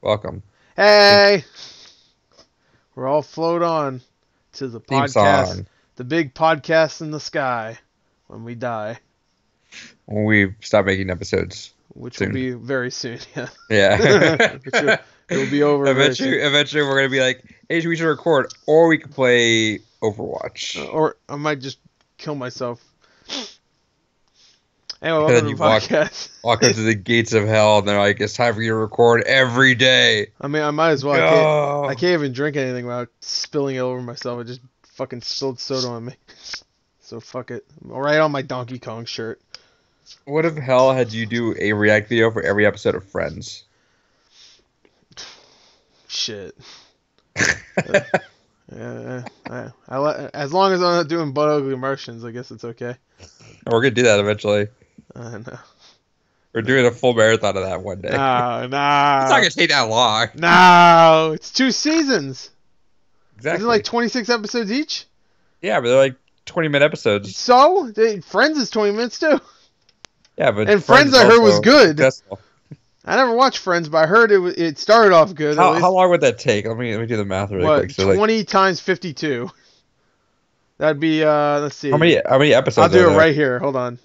Welcome. Hey, we're all float on to the Theme podcast, song. the big podcast in the sky when we die, When we stop making episodes which will soon. be very soon. Yeah, Yeah. it'll be over very soon. Eventually, we're gonna be like, hey, we should record, or we can play Overwatch. Or I might just kill myself. Anyway, And welcome then to you the podcast. walk up to the gates of hell, and they're like, it's time for you to record every day. I mean, I might as well. No. I can't even drink anything without spilling it over myself. I just fucking spilled soda on me. So fuck it. Right on my Donkey Kong shirt. What if hell had you do a react video for every episode of Friends? Shit. Yeah, as long as I'm not doing butt ugly immersions, I guess it's okay. We're gonna do that eventually. No. We're doing a full marathon of that one day. No, It's not gonna take that long. no. It's 2 seasons. Exactly. Isn't it like 26 episodes each? Yeah, but they're like 20-minute episodes. So, Friends is 20 minutes too. Yeah, but And Friends I heard was good. Successful. I never watched Friends, but I heard it started off good. How long would that take? Let me do the math really quick. So 20 times 52. That'd be let's see. How many episodes? I'll do are it there? right here. Hold on.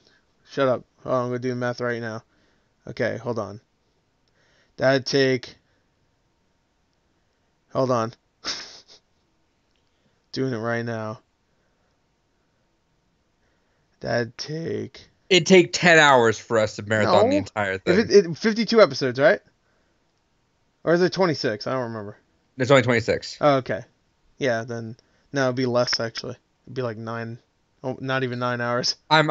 Shut up. Oh, I'm gonna do the math right now. Okay, hold on. That'd take. Hold on. Doing it right now. That'd take. It'd take 10 hours for us to marathon the No. entire thing. If it 52 episodes, right? Or is it 26? I don't remember. It's only 26. Oh, okay. Yeah, then no, it'd be less actually. It'd be like 9. Oh, not even 9 hours. I'm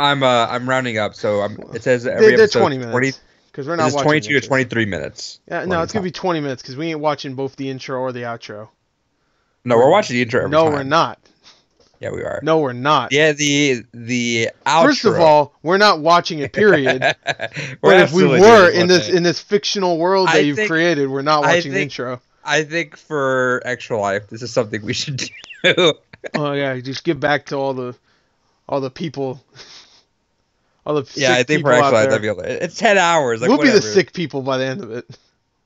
rounding up, so it says every They're episode 20 minutes. Because we're not This is watching 22 to inches. 23 minutes. Yeah, no, it's gonna be 20 minutes because we ain't watching both the intro or the outro. No, we're watching the intro every No, time. we're not. Yeah, we are. No, we're not. Yeah, the outro. First of all, we're not watching it. Period. We're But if we absolutely were doing in this one day. this fictional world that you've created, we're not watching the intro. I think for Extra Life, this is something we should do. Oh yeah, just give back to all the people. All the Yeah, I sick think people for Extra out Life, there. that'd be able to, it's 10 hours. Like, We'll be whatever. the sick people by the end of it.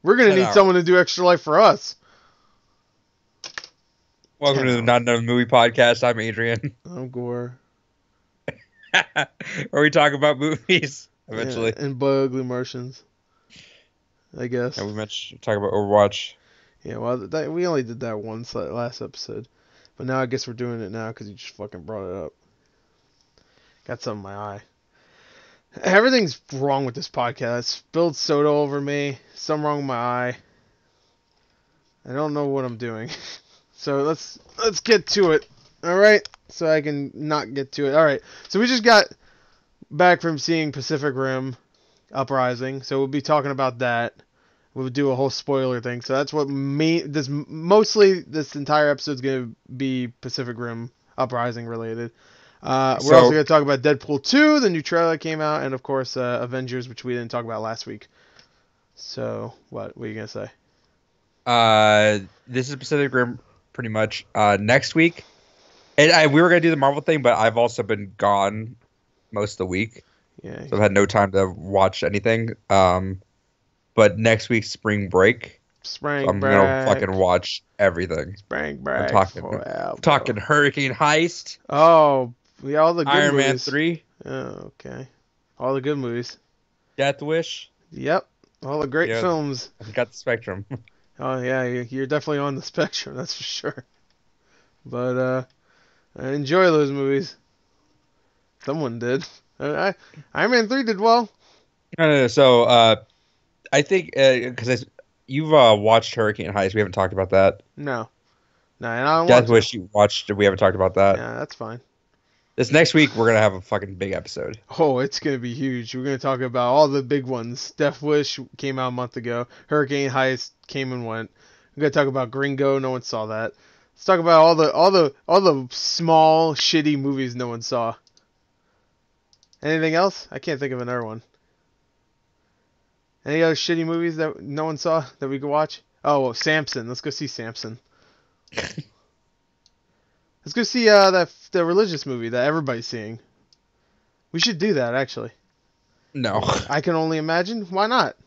We're gonna 10 need hours. someone to do Extra Life for us. Welcome 10 to the Not Another Movie Podcast. I'm Adrian. I'm Gore. Where we talk about movies eventually. Yeah, and ugly Martians. I guess. And we mentioned talk about Overwatch. Yeah, well, we only did that once last episode. But now I guess we're doing it now because you just fucking brought it up. Got something in my eye. Everything's wrong with this podcast. Spilled soda over me. Something wrong with my eye. I don't know what I'm doing. So let's get to it. All right? So I can not get to it. All right. So we just got back from seeing Pacific Rim Uprising. So we'll be talking about that. We'll do a whole spoiler thing. So that's what this entire episode is going to be Pacific Rim Uprising related. We're also going to talk about Deadpool 2, the new trailer came out, and of course Avengers, which we didn't talk about last week. So what are you going to say? This is Pacific Rim pretty much. Next week, and we were going to do the Marvel thing, but I've also been gone most of the week. Yeah. So I've had no time to watch anything. But next week's spring break. I'm gonna fucking watch everything. Spring break. I'm talking Hurricane Heist. Oh, yeah, all the good Iron Man movies. 3. Oh, okay. All the good movies. Death Wish. Yep. All the great films. I've got the spectrum. Oh yeah, you're definitely on the spectrum. That's for sure. But I enjoy those movies. Someone did. Iron Man 3 did well. No. So I think because you've watched Hurricane Heist, we haven't talked about that. No, and I don't Death Wish you watched, we haven't talked about that. Yeah, that's fine. This next week we're gonna have a fucking big episode. Oh, it's gonna be huge. We're gonna talk about all the big ones. Death Wish came out a month ago. Hurricane Heist came and went. We're gonna talk about Gringo. No one saw that. Let's talk about all the small shitty movies no one saw. Anything else? I can't think of another one. Any other shitty movies that no one saw that we could watch? Oh, well, Samson. Let's go see Samson. Let's go see the religious movie that everybody's seeing. We should do that, actually. No. I can only imagine. Why not?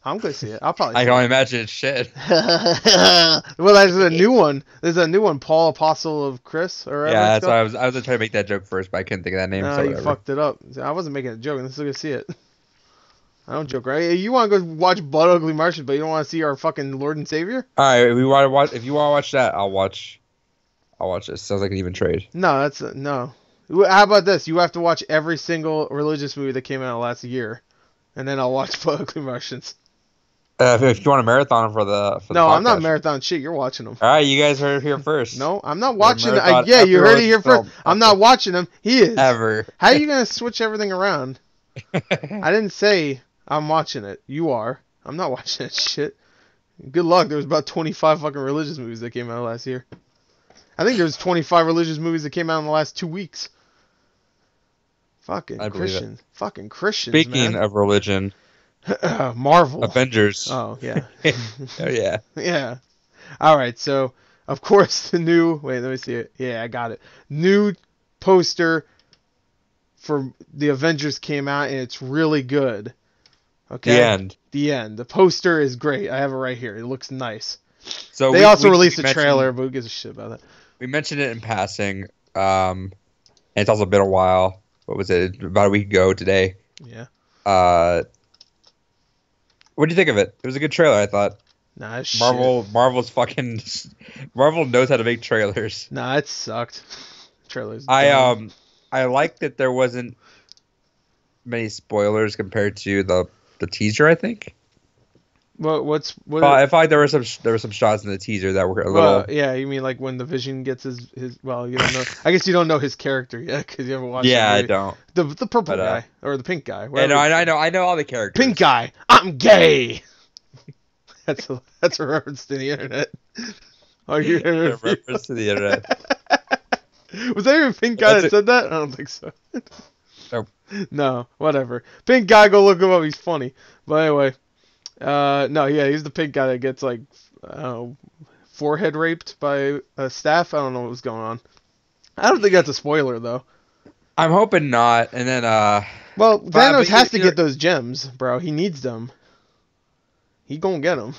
I'm gonna see it. I'll probably I see can only it. imagine it's shit. Well, there's a new one. There's a new one, Paul Apostle of Chris, or whatever Yeah, it's that's why called. I was trying to make that joke first, but I couldn't think of that name, No, so you whatever. fucked it up. I wasn't making a joke. I'm still gonna see it. I don't joke, right? You want to go watch Blood Ugly Martians, but you don't want to see our fucking Lord and Savior? All right, we want to watch. If you want to watch that, I'll watch. I'll watch this. Sounds like an even trade. No, that's no. How about this? You have to watch every single religious movie that came out last year, and then I'll watch Blood Ugly Martians. If you want a marathon for the No, I'm not podcast. marathon shit. You're watching them. All right, you guys heard it here first. No, I'm not watching. Marathon Yeah, you heard it here film first. I'm not watching them. He is. ever. How are you gonna switch everything around? I didn't say I'm watching it. You are. I'm not watching that shit. Good luck. There was about 25 fucking religious movies that came out last year. I think there's 25 religious movies that came out in the last 2 weeks. Fucking Christians. Fucking Christians, Speaking man. of religion, Marvel. Avengers. Oh, yeah. Oh yeah. Yeah. All right, so of course the new. Wait, let me see it. Yeah, I got it. New poster for the Avengers came out, and it's really good. Okay. The end. The end. The poster is great. I have it right here. It looks nice. So They also released a trailer, but who gives a shit about that? We mentioned it in passing. And it's also been a while. What was it? About a week ago today. Yeah. What do you think of it? It was a good trailer, I thought. Nah, it's Marvel's fucking Marvel knows how to make trailers. Nah, it sucked. Trailers. I like that there wasn't many spoilers compared to the teaser, I think. What? I felt like there were some shots in the teaser that were a little. Yeah, you mean like when the Vision gets his well, you don't know. I guess you don't know his character yet because you haven't watched. Yeah, I don't. The purple guy or the pink guy. Yeah, no, I know all the characters. Pink guy. I'm gay. That's a reference to the internet. Oh, you A reference to the internet. Was that even Pink guy that said that? I don't think so. Nope. No, whatever. Pink guy, go look him up. He's funny. But anyway, no, yeah, he's the pink guy that gets like forehead raped by a staff. I don't know what was going on. I don't think that's a spoiler though. I'm hoping not. And then well, Thanos has to get those gems, bro. He needs them. He gonna get them.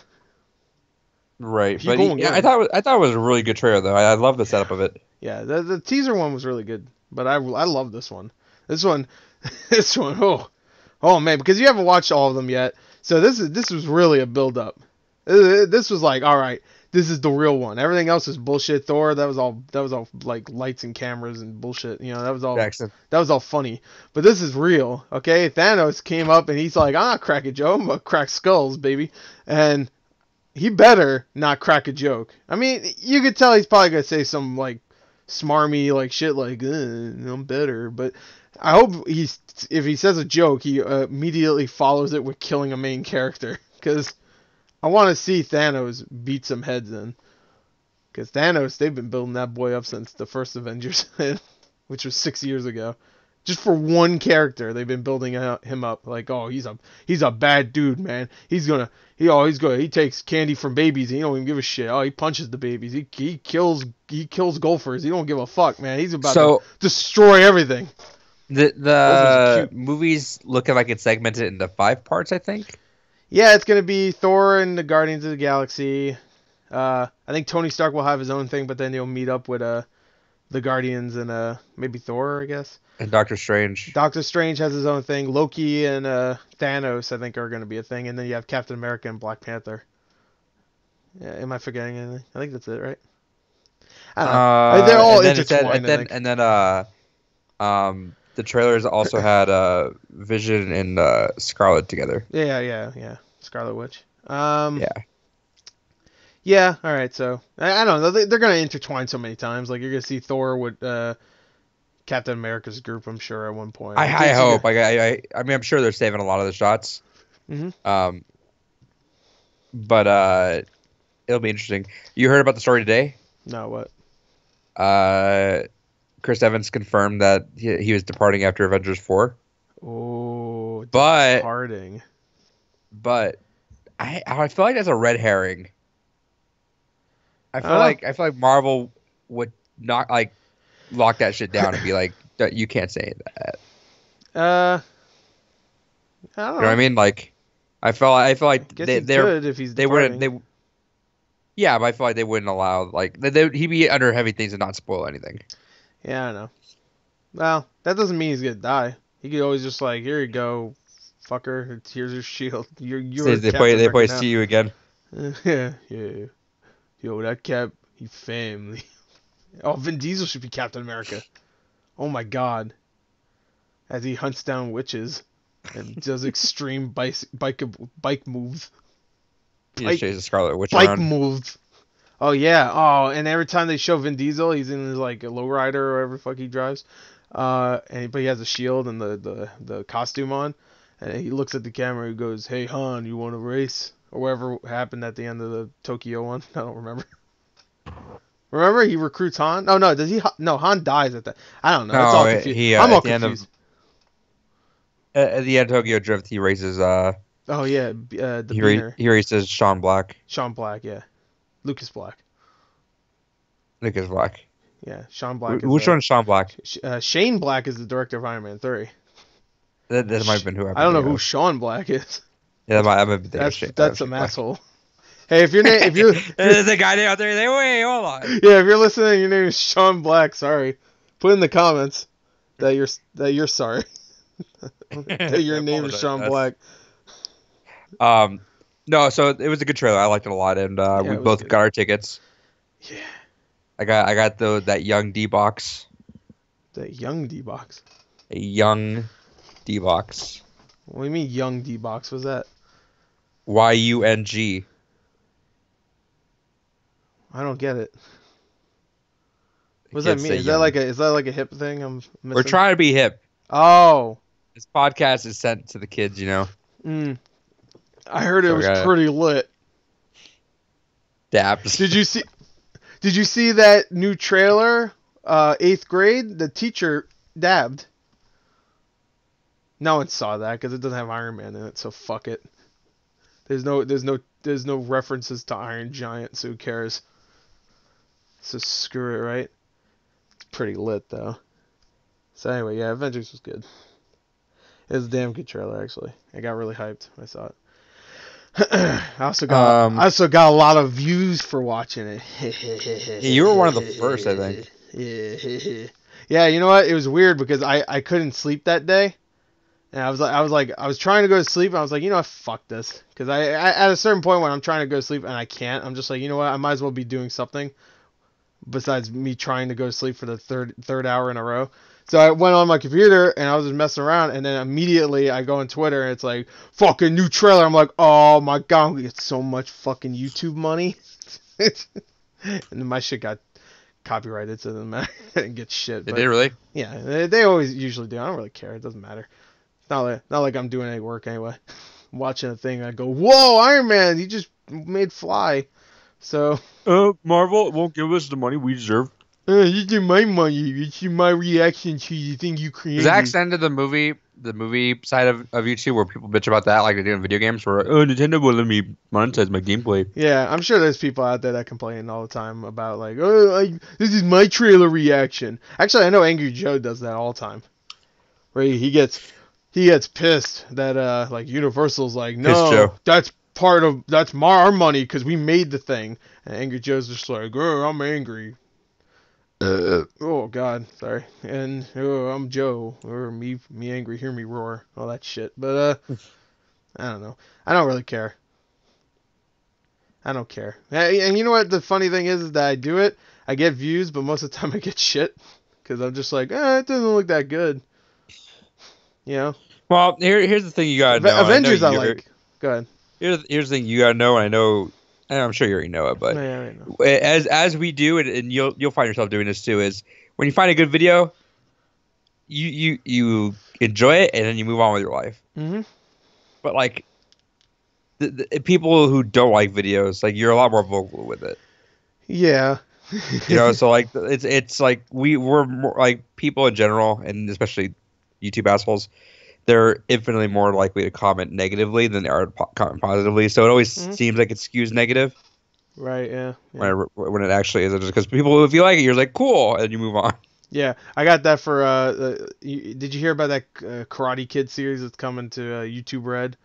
Right, but I thought it was a really good trailer though. I love the setup of it. Yeah, the teaser one was really good, but I love this one. This one, oh man, because you haven't watched all of them yet. So this was really a build up. This was like, all right, this is the real one. Everything else is bullshit. Thor, that was all like lights and cameras and bullshit. You know, that was all funny. But this is real, okay? Thanos came up and he's like, I'm not crack a joke, I'm gonna crack skulls, baby. And he better not crack a joke. I mean, you could tell he's probably gonna say some like smarmy like shit like I'm better, but I hope if he says a joke, he immediately follows it with killing a main character, because I want to see Thanos beat some heads in. Because Thanos, they've been building that boy up since the first Avengers, which was 6 years ago. Just for one character, they've been building him up. Like, oh, he's a bad dude, man. He takes candy from babies and he don't even give a shit. Oh, he punches the babies. He kills golfers. He don't give a fuck, man. He's about to destroy everything. The movie's looking like it's segmented into 5 parts, I think. Yeah, it's gonna be Thor and the Guardians of the Galaxy. I think Tony Stark will have his own thing, but then he'll meet up with the Guardians and maybe Thor, I guess. And Doctor Strange. Doctor Strange has his own thing. Loki and Thanos, I think, are gonna be a thing, and then you have Captain America and Black Panther. Yeah, am I forgetting anything? I think that's it, right? I don't know. They're all intertwined. The trailers also had Vision and Scarlet together. Yeah. Scarlet Witch. Yeah. Yeah, all right, so I don't know. They're going to intertwine so many times. Like, you're going to see Thor with Captain America's group, I'm sure, at one point. I hope. I mean, I'm sure they're saving a lot of the shots. Mm-hmm. But it'll be interesting. You heard about the story today? No, what? Chris Evans confirmed that he was departing after Avengers 4. Oh, but departing. But I feel like that's a red herring. I feel like Marvel would not like lock that shit down and be like, you can't say that. I don't know. You know what I mean? Like, I feel like Guess he could if he's they wouldn't departing. yeah, but I feel like they wouldn't allow like he'd be under heavy things and not spoil anything. Yeah, I know. Well, that doesn't mean he's gonna die. He could always just like, here you go, fucker. Here's your shield. You're So Captain they America play now. see you again. Yeah, yeah. Yo, that Cap, he family. Oh, Vin Diesel should be Captain America. Oh my God, as he hunts down witches and does extreme bike moves. He just chases Scarlet Witch Bike around. moves. Oh yeah. Oh, and every time they show Vin Diesel, he's in his like a lowrider or whatever the fuck he drives. But he has a shield and the costume on, and he looks at the camera and goes, "Hey Han, you want to race?" Or whatever happened at the end of the Tokyo one. I don't remember. Remember he recruits Han? Oh no, does he? No, Han dies at that. I don't know. It's all confused. I'm all confused. At the end of Tokyo Drift, he races Oh yeah, the beaner. he races Sean Black. Sean Black, yeah. Lucas Black. Lucas Black. Yeah, Sean Black. Which one's Sean Black? Shane Black is the director of Iron Man 3. That might have been who I don't know who Sean Black is. Yeah, that might be that's some asshole. Hey, if you're the guy out there, wait, hold on. Yeah, if you're listening, your name is Sean Black. Sorry, put in the comments that you're sorry. That your name is Sean Black. No, so it was a good trailer. I liked it a lot, and we both got our tickets. Yeah. I got that young D box. That young D box. A young D box. What do you mean young D box? What's that? YUNG. I don't get it. What does that mean? Is that like a hip thing I'm missing? We're trying to be hip. Oh. This podcast is sent to the kids, you know. I heard it was pretty lit. Dabs. Did you see that new trailer? 8th grade, the teacher dabbed. No one saw that because it doesn't have Iron Man in it, so fuck it. There's no references to Iron Giant, so who cares? So screw it, right? It's pretty lit though. So anyway, yeah, Avengers was good. It was a damn good trailer actually. I got really hyped when I saw it. I also got a lot of views for watching it. You were one of the first, I think. Yeah, you know what? It was weird because I couldn't sleep that day. And I was trying to go to sleep and I was like, you know what, fuck this. Because I at a certain point when I'm trying to go to sleep and I can't, I'm just like, you know what, I might as well be doing something besides me trying to go to sleep for the third hour in a row. So I went on my computer and I was just messing around, and then immediately I go on Twitter and it's like, fucking new trailer. I'm like, oh my god, I'm gonna get so much fucking YouTube money. And then my shit got copyrighted, so it doesn't matter. I didn't get shit. Did they really? Yeah, they always usually do. I don't really care. It doesn't matter. It's not like I'm doing any work anyway. I'm watching a thing, I go, whoa, Iron Man, he just made Fly. So. Marvel won't give us the money we deserve. This is my money. This is my reaction to the thing you created. Zach's end of the movie side of YouTube where people bitch about that, like they do in video games, where Nintendo will let me monetize my gameplay. Yeah, I'm sure there's people out there that complain all the time about like, this is my trailer reaction. Actually, I know Angry Joe does that all the time, where he gets pissed that like Universal's like, no, that's our money because we made the thing, and Angry Joe's just like, oh, I'm angry. Oh god, sorry. And I'm Joe, or me angry, hear me roar, all that shit. But I don't know. I don't really care. I don't care. And you know what the funny thing is that I do it. I get views, but most of the time I get shit because I'm just like, it doesn't look that good. You know. Well, here's the thing you gotta know. Avengers, I like. Go ahead. Here's the thing you gotta know, and I know. And I'm sure you already know it, but as we do, and you'll find yourself doing this too, is when you find a good video, you enjoy it and then you move on with your life. Mm-hmm. But like the people who don't like videos, like you're a lot more vocal with it. Yeah. You know, so like it's like we're more, like people in general, and especially YouTube assholes, they're infinitely more likely to comment negatively than they are to comment positively. So it always seems like it skews negative. Right, yeah. When it actually isn't. Just because people, if you like it, you're like, cool, and you move on. Yeah, I got that for, did you hear about that Karate Kid series that's coming to YouTube Red?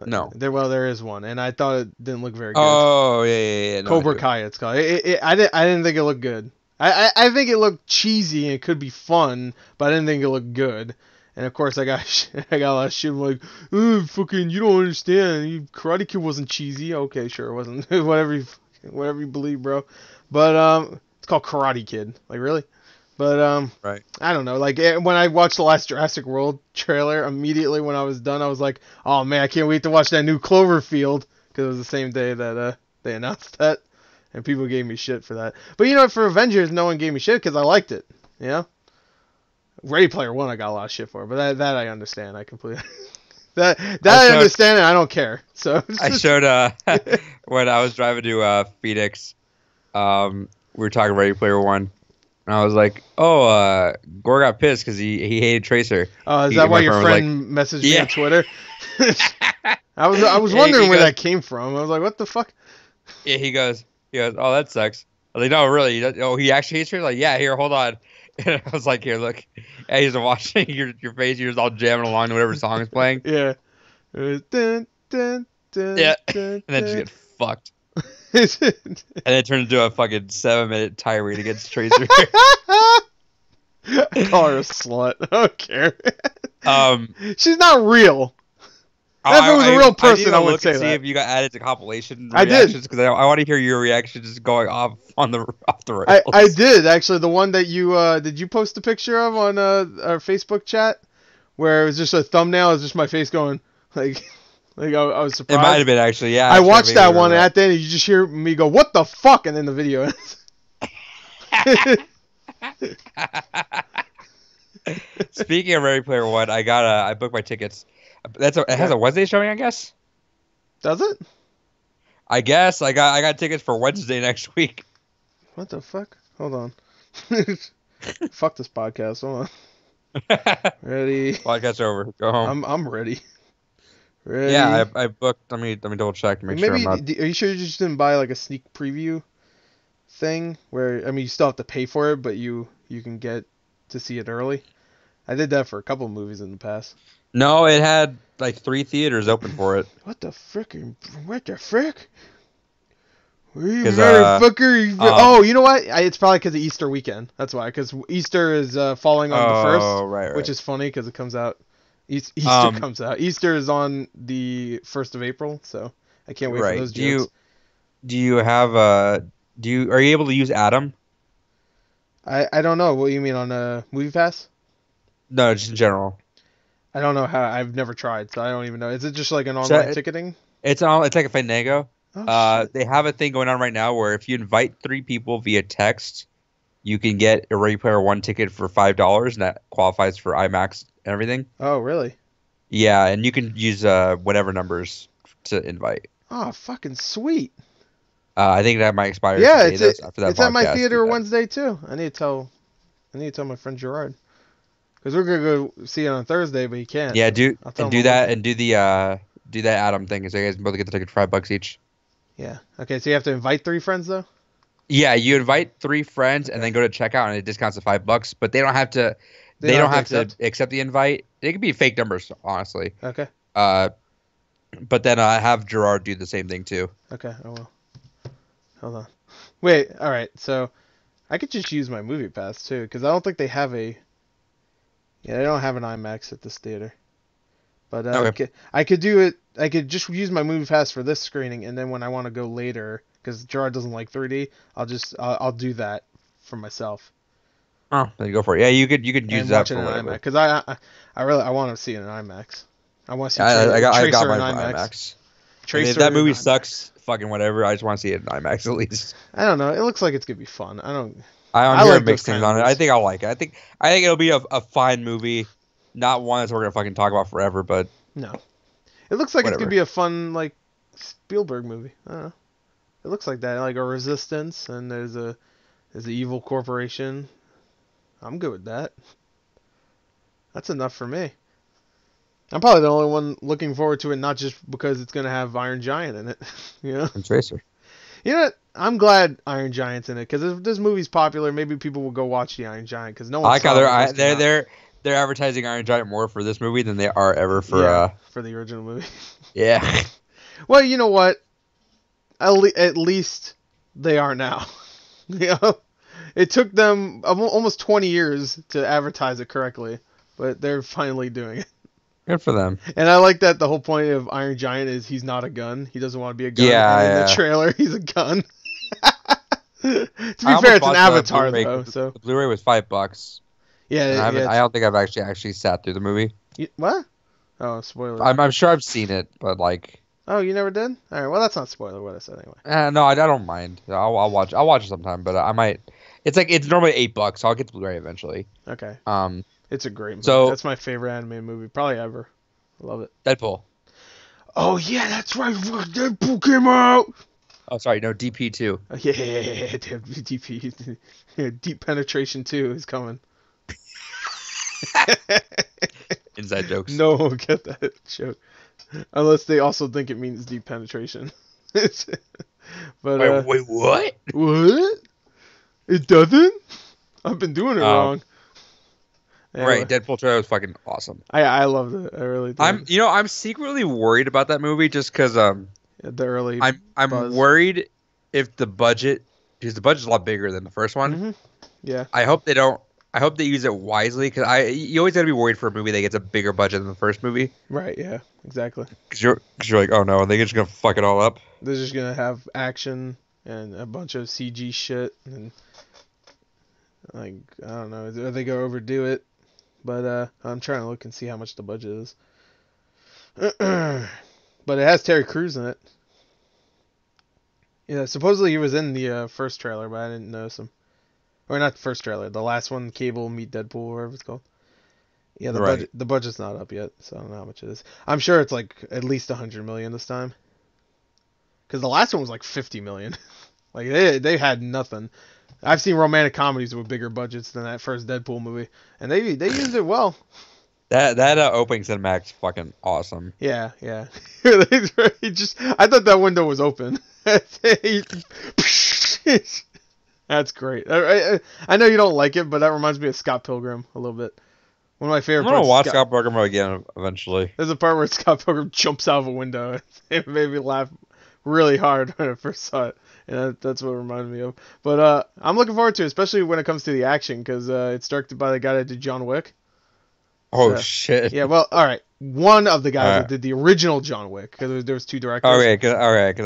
No. There is one, and I thought it didn't look very good. Oh yeah. No, Cobra Kai, it's called. I didn't think it looked good. I think it looked cheesy and it could be fun, but I didn't think it looked good. And of course, I got a lot of shit. I'm like, fucking, you don't understand. Karate Kid wasn't cheesy. Okay, sure, it wasn't. whatever you believe, bro. But it's called Karate Kid. Like, really? But right. I don't know. Like, when I watched the last Jurassic World trailer, immediately when I was done, I was like, oh man, I can't wait to watch that new Cloverfield, because it was the same day that they announced that, and people gave me shit for that. But for Avengers, no one gave me shit because I liked it. You know. Ready Player One, I got a lot of shit for, but that I understand. I completely I understand, and I don't care. So I showed when I was driving to Phoenix, we were talking Ready Player One, and I was like, "Oh, Gore got pissed because he hated Tracer." Oh, is that why your friend messaged me on Twitter? I was wondering where that came from. I was like, "What the fuck?" Yeah, he goes, "Oh, that sucks." I was like, "No, really? Oh, he actually hates Tracer?" Like, yeah. Here, hold on. And I was like, "Here, look." And he's watching your face. You're just all jamming along to whatever song is playing. Yeah. Dun, and then just get fucked. And it turned into a fucking 7-minute tirade against Tracer. I call her a slut. I don't care. She's not real. If it was a real person, I would say that. See if you got added to compilation reactions. I did, because I want to hear your reaction just going off the rails. I did actually. The one that you did you post a picture of on our Facebook chat, where it was just a thumbnail, it was just my face going like I was surprised. It might have been actually, yeah. I watched that one, and at the end you just hear me go, "What the fuck?" and then the video ends. Speaking of Ready Player One, I booked my tickets. It has a Wednesday showing, I guess. Does it? I guess I got tickets for Wednesday next week. What the fuck? Hold on. Fuck this podcast. Hold on. Ready? Podcast over. Go home. I'm ready. Ready? Yeah, I booked. Let me double check to make sure I'm not. Are you sure you just didn't buy like a sneak preview thing where you still have to pay for it, but you can get to see it early? I did that for a couple of movies in the past. No, it had like 3 theaters open for it. What the frick? Where you motherfucker? Oh, you know what? It's probably because of Easter weekend. That's why. Because Easter is falling on the 1st, right. Which is funny because it comes out. Easter comes out. Easter is on the 1st of April, so I can't wait for those jokes. Do you have are you able to use Atom? I don't know. What do you mean on Movie Pass? No, just in general. I don't know how. I've never tried, so I don't even know. Is it just like an online ticketing? It's like a Fandango. Oh, they have a thing going on right now where if you invite 3 people via text, you can get a Ready Player One ticket for $5, and that qualifies for IMAX and everything. Oh, really? Yeah, and you can use whatever numbers to invite. Oh, fucking sweet. I think that might expire. Yeah, it's at my theater Wednesday too. I need to tell my friend Gerard. Because we're gonna go see it on Thursday, but he can't. Yeah, do that Atom thing, so you guys both get the ticket for $5 each. Yeah. Okay, so you have to invite 3 friends though. Yeah, you invite 3 friends and then go to checkout, and it discounts to $5, but they don't have to. They don't have to accept the invite. It could be fake numbers, honestly. Okay. But then I have Gerard do the same thing too. Okay, I will. Hold on. Wait. All right. So I could just use my Movie Pass too, because I don't think they have a. Yeah, they don't have an IMAX at this theater. But okay. I could do it. I could just use my Movie Pass for this screening, and then when I want to go later, because Gerard doesn't like 3D, I'll do that for myself. Oh, then you go for it. Yeah, you could use that for whatever. Because I really want to see it in IMAX. I want to see I got Tracer mine in for IMAX. Tracer, if that movie sucks, fucking whatever. I just want to see it in IMAX at least. I don't know. It looks like it's gonna be fun. I'm hearing mixed things on it. I think I'll like it. I think it'll be a fine movie, not one that we're gonna fucking talk about forever. But no, it looks like it's gonna be a fun like Spielberg movie. I don't know. It looks like that, like a Resistance, and there's an evil corporation. I'm good with that. That's enough for me. I'm probably the only one looking forward to it, not just because it's going to have Iron Giant in it. You know? And Tracer. You know what? I'm glad Iron Giant's in it, because if this movie's popular, maybe people will go watch the Iron Giant, because no one saw it. they're advertising Iron Giant more for this movie than they are ever for for the original movie. yeah. Well, you know what? At least they are now. You know, it took them almost 20 years to advertise it correctly, but they're finally doing it. Good for them. And I like that the whole point of Iron Giant is he's not a gun. He doesn't want to be a gun. Yeah, and in yeah. the trailer, he's a gun. To be I almost fair, it's an bought the Avatar Blu-ray, though, 'cause so the Blu-ray was $5. yeah, And I don't think I've actually sat through the movie. What? Oh, spoiler. I'm sure I've seen it, but like, Oh, you never did? All right. Well, that's not spoiler what I said anyway. no, I don't mind. I'll watch it sometime, but I might. It's normally $8, so I'll get the Blu-ray eventually. Okay. Um, It's a great movie. So- That's my favorite anime movie, probably ever. I love it. Deadpool. Oh yeah, that's right. Deadpool came out. Oh, sorry, no, DP2. Oh, yeah, DP, Deep Penetration 2 is coming. Inside jokes. No one will get that joke. Unless they also think it means deep penetration. But Wait, what? what? It doesn't? I've been doing it wrong. Anyway, Right, Deadpool trailer was fucking awesome. I loved it. I really did. I'm secretly worried about that movie just because The early I'm buzz. worried if the budget, because the budget's a lot bigger than the first one. Mhm. Yeah. I hope they use it wisely, because you always gotta be worried for a movie that gets a bigger budget than the first movie, Right, yeah. Exactly. because you're like, oh no, are they just gonna fuck it all up? They're just going to have action and a bunch of CG shit and like I don't know, are they going to overdo it? But I'm trying to look and see how much the budget is. But it has Terry Crews in it. Yeah, supposedly he was in the first trailer, but I didn't notice him. Or not the first trailer, the last one, Cable Meet Deadpool, or whatever it's called. Yeah, the budget's not up yet, so I don't know how much it is. I'm sure it's like at least 100 million this time. Because the last one was like 50 million. Like they had nothing. I've seen romantic comedies with bigger budgets than that first Deadpool movie, and they used it well. That opening cinematic's fucking awesome. Yeah. I thought that window was open. That's great. I know you don't like it, but that reminds me of Scott Pilgrim a little bit. One of my favorite I'm parts. gonna watch Scott Pilgrim again eventually. There's a part where Scott Pilgrim jumps out of a window. It made me laugh really hard when I first saw it, and that's what it reminded me of. But I'm looking forward to it, especially when it comes to the action, because it's directed by the guy that did John Wick. Oh shit. Yeah, well, all right. One of the guys that did the original John Wick, because there was two directors. Okay, because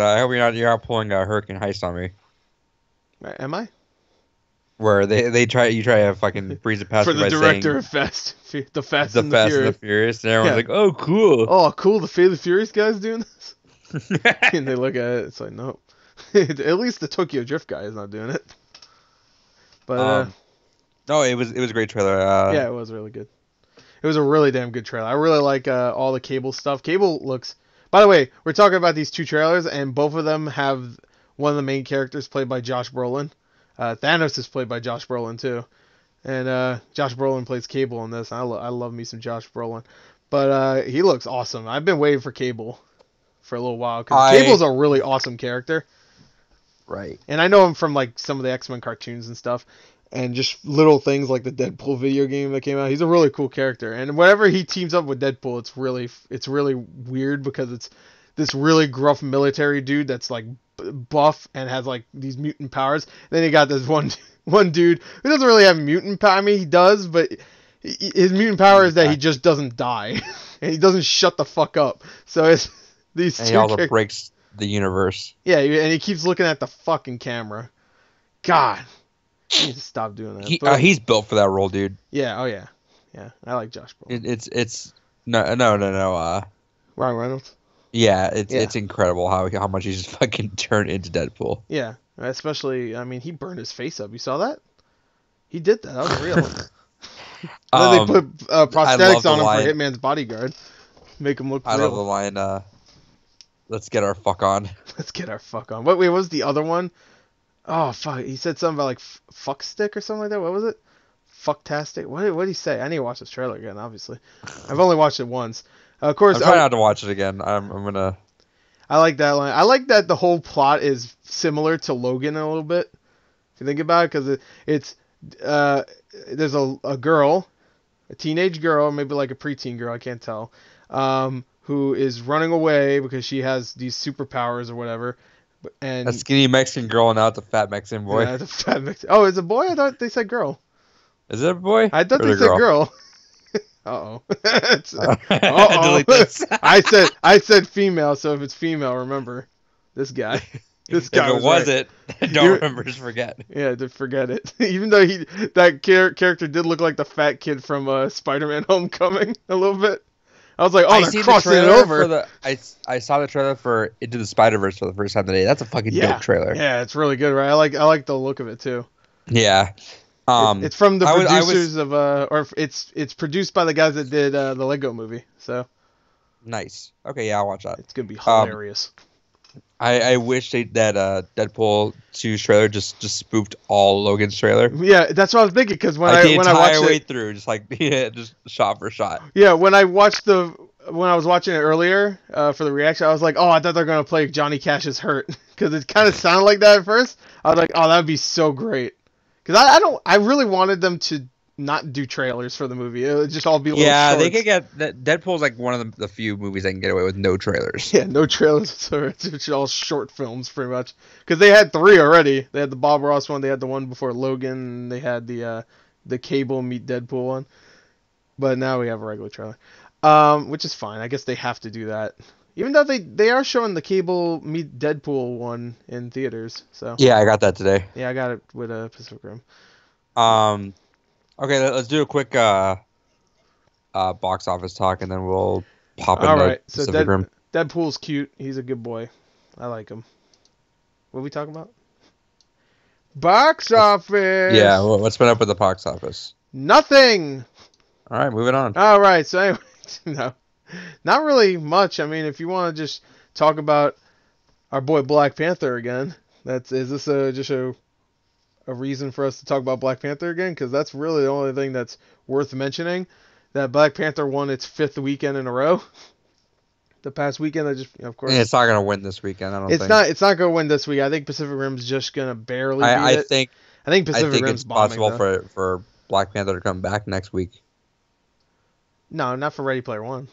I hope you're not pulling a Hurricane Heist on me. Am I? Where you try to fucking breeze it past For me the by director saying of the Fast and the Furious, and everyone's Yeah. like, "Oh, cool." Oh, cool! The Fast and the Furious guy's doing this, and they look at it. It's like, nope. At least the Tokyo Drift guy is not doing it. But no, it was a great trailer. yeah, it was really good. It was a really damn good trailer. I really like all the Cable stuff. Cable looks. By the way, we're talking about these two trailers, and both of them have one of the main characters played by Josh Brolin. Thanos is played by Josh Brolin too, and Josh Brolin plays Cable in this. I love me some Josh Brolin, but he looks awesome. I've been waiting for Cable for a little while because Cable's a really awesome character. Right. And I know him from like some of the X-Men cartoons and stuff, and just little things like the Deadpool video game that came out. He's a really cool character, and whenever he teams up with Deadpool, it's really weird because it's this really gruff military dude that's like buff and has like these mutant powers. Then you got this one dude who doesn't really have mutant power. I mean, he does, but his mutant power is that he just doesn't die and he doesn't shut the fuck up. So it's these. And he also breaks the universe. Yeah, and he keeps looking at the fucking camera. God, he needs to stop doing that. He's built for that role, dude. Yeah. Oh yeah. I like Josh Brolin. It's no. Ryan Reynolds. Yeah, it's incredible how much he's just fucking turned into Deadpool. Yeah, especially, I mean, he burned his face up. You saw that? He did that. That was real. And then they put prosthetics on him for Hitman's Bodyguard. Make him look real. I love the line, let's get our fuck on. Let's get our fuck on. Wait, what was the other one? Oh, fuck. He said something about, like, fuck stick or something like that. What was it? Fucktastic? What did he say? I need to watch this trailer again, obviously. I've only watched it once. Of course, I'm trying not to watch it again. I'm gonna. I like that line. I like that the whole plot is similar to Logan a little bit. If you think about it, because it's there's a girl a teenage girl, maybe like a preteen girl, I can't tell, who is running away because she has these superpowers or whatever. A And skinny Mexican girl and now it's a fat Mexican boy. the fat mix. Oh, it's a boy? I thought they said girl. Is it a boy? I thought or they a said girl? girl. Uh-oh. Delete this. I said female, so if it's female, remember this guy. This guy If it was wasn't, right. don't remember, just forget. Yeah, to forget it. Even though that character did look like the fat kid from Spider-Man: Homecoming a little bit. I was like, oh, they're crossing it over. I saw the trailer for Into the Spider-Verse for the first time today. That's a fucking dope trailer. Yeah, it's really good, right? I like the look of it too. Yeah. It's from the producers of it's produced by the guys that did the Lego Movie. So nice. Okay, yeah, I'll watch that. It's gonna be hilarious. I wish that Deadpool 2's trailer just spoofed all Logan's trailer. Yeah, that's what I was thinking because when I watched way it through, just shot for shot. Yeah, when I was watching it earlier for the reaction, I was like, oh, I thought they're gonna play Johnny Cash's Hurt because it kind of sounded like that at first. I was like, oh, that'd be so great because I really wanted them to not do trailers for the movie. It would just all be little shorts. They could get Deadpool's like one of the few movies that can get away with no trailers. Yeah, no trailers. So it's all short films pretty much because they had 3 already. They had the Bob Ross one, they had the one before Logan, and they had the Cable meet Deadpool one. But now we have a regular trailer, which is fine. I guess they have to do that, even though they are showing the Cable meet Deadpool one in theaters. So yeah, I got that today. Yeah, I got it with Pacific Rim. Okay, let's do a quick box office talk, and then we'll pop into Pacific Rim. Deadpool's cute. He's a good boy. I like him. What are we talking about? Box office! Yeah, what's been up with the box office? Nothing! All right, moving on. All right, so anyway, no, not really much. I mean, if you want to just talk about our boy Black Panther again, is this just a reason for us to talk about Black Panther again? Because that's really the only thing that's worth mentioning. That Black Panther won its 5th weekend in a row. The past weekend, of course. Yeah, it's not gonna win this weekend. I don't think. It's not gonna win this week. I think Pacific Rim's just gonna barely beat it. I think Pacific Rim's it's possible bombing, for Black Panther to come back next week. No, not for Ready Player One.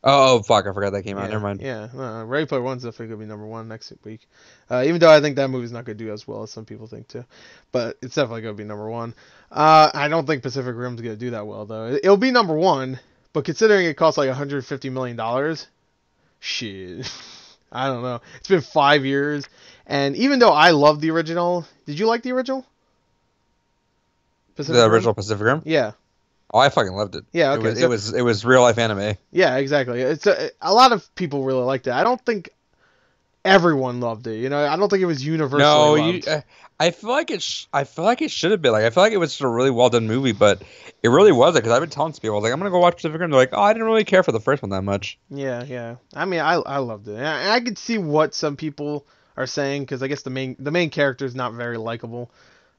Oh fuck! I forgot that came out. Never mind. Yeah, Ready Player One's definitely gonna be number 1 next week. Even though I think that movie's not gonna do as well as some people think too, but it's definitely gonna be number 1. I don't think Pacific Rim's gonna do that well though. It'll be number 1, but considering it costs like $150 million, shit, I don't know. It's been 5 years, and even though I love the original, did you like the original? Original Pacific Rim? Yeah. Oh, I fucking loved it. Yeah, okay. It was real life anime. Yeah, exactly. It's a lot of people really liked it. I don't think everyone loved it. You know, I don't think it was universally loved. I feel like it should have been. Like, I feel like it was just a really well done movie, but it really wasn't. Because I've been telling people, I was like, I'm gonna go watch Pacific Rim. They're like, oh, I didn't really care for the first one that much. Yeah. I mean, I loved it. And I could see what some people are saying because I guess the main character is not very likable.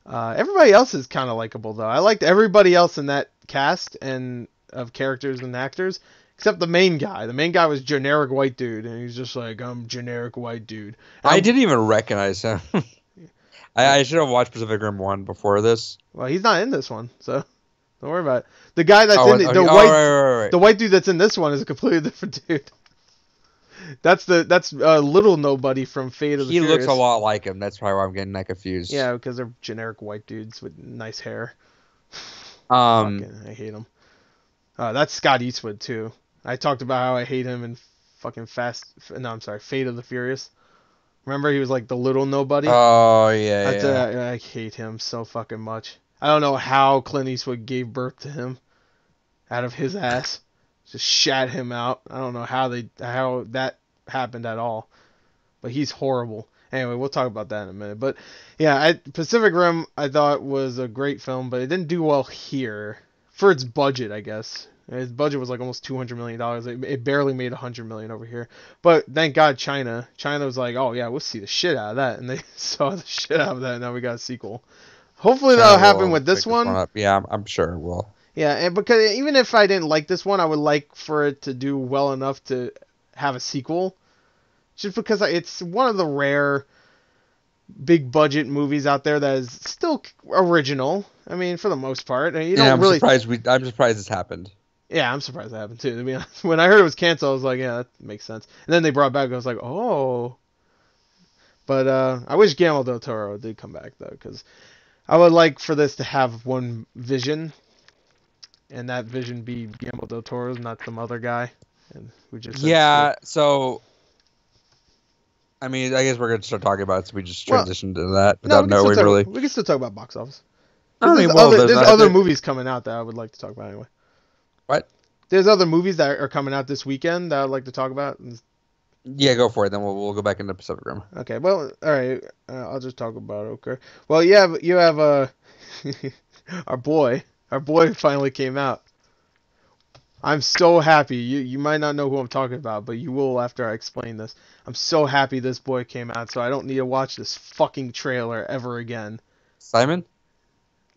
Everybody else is kind of likable though. I liked everybody else in that cast and of characters and actors except the main guy. The main guy was generic white dude, and he's just like, I'm generic white dude. I didn't even recognize him. I should have watched Pacific Rim 1 before this. Well, he's not in this one, so don't worry about it. The guy that's the white dude that's in this one is a completely different dude. That's little nobody from Fate of the Furious. He looks a lot like him. That's probably why I'm getting that confused. Yeah, because they're generic white dudes with nice hair. I hate him. That's Scott Eastwood too. I talked about how I hate him in fucking Fate of the Furious. Remember he was like the little nobody? Oh yeah. I hate him so fucking much. I don't know how Clint Eastwood gave birth to him out of his ass. Just shat him out. I don't know how that happened at all. But he's horrible. Anyway, we'll talk about that in a minute. But yeah, Pacific Rim I thought was a great film, but it didn't do well here for its budget, I guess. Its budget was like almost $200 million. It barely made $100 million over here. But thank God China was like, oh yeah, we'll see the shit out of that, and they saw the shit out of that. And now we got a sequel. Hopefully that'll happen with this one. Yeah, I'm sure it will. Yeah, and because even if I didn't like this one, I would like for it to do well enough to have a sequel. Just because it's one of the rare big budget movies out there that is still original. I mean, for the most part, and you Yeah, don't really. I'm surprised this happened. Yeah, I'm surprised that happened too. To be honest, when I heard it was canceled, I was like, yeah, that makes sense. And then they brought it back. I was like, oh. But I wish Guillermo del Toro did come back though, because I would like for this to have one vision, and that vision be Guillermo del Toro's, not some other guy, and who just said Yeah. So, I mean, I guess we're gonna start talking about it. So we just transitioned to that without knowing really. We can still talk about box office. I mean, There's other movies coming out that I would like to talk about anyway. What? There's other movies that are coming out this weekend that I'd like to talk about. Yeah, go for it. Then we'll go back into Pacific Rim. Okay, well, all right. I'll just talk about it. Okay. Well, you have our boy finally came out. I'm so happy. You might not know who I'm talking about, but you will after I explain this. I'm so happy this boy came out, so I don't need to watch this fucking trailer ever again. Simon?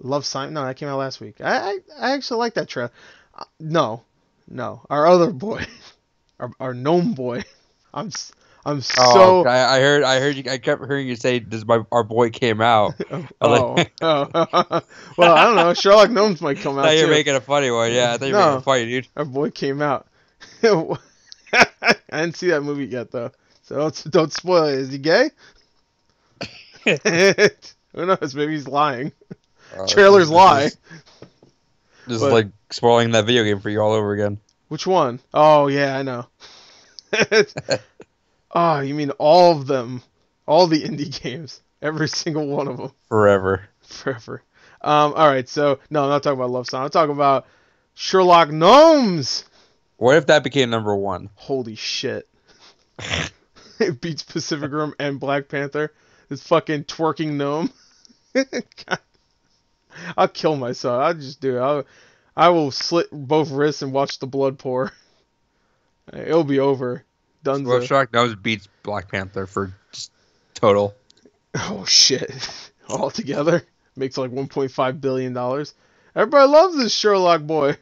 Love Simon? No, that came out last week. I actually like that trailer. No, our other boy, our gnome boy. I'm so. Oh, I heard you. I kept hearing you say, our boy came out." Well, I don't know. Sherlock Gnomes might come out. Now you're making a funny one. Yeah, I thought you were making a funny, dude. Our boy came out. I didn't see that movie yet, though, so don't spoil it. Is he gay? Who knows? Maybe he's lying. Trailers lie. This is like spoiling that video game for you all over again. Which one? Oh yeah, I know. Oh, you mean all of them? All the indie games? Every single one of them? Forever. All right, so no, I'm not talking about Love Song. I'm talking about Sherlock Gnomes. What if that became number one? Holy shit! It beats Pacific Rim and Black Panther. This fucking twerking gnome. God. I'll kill myself. I'll just do it. I will slit both wrists and watch the blood pour. It'll be over. Dunzo. Well, Sherlock Gnomes beats Black Panther for just total. Oh shit! All together makes like $1.5 billion. Everybody loves this Sherlock boy.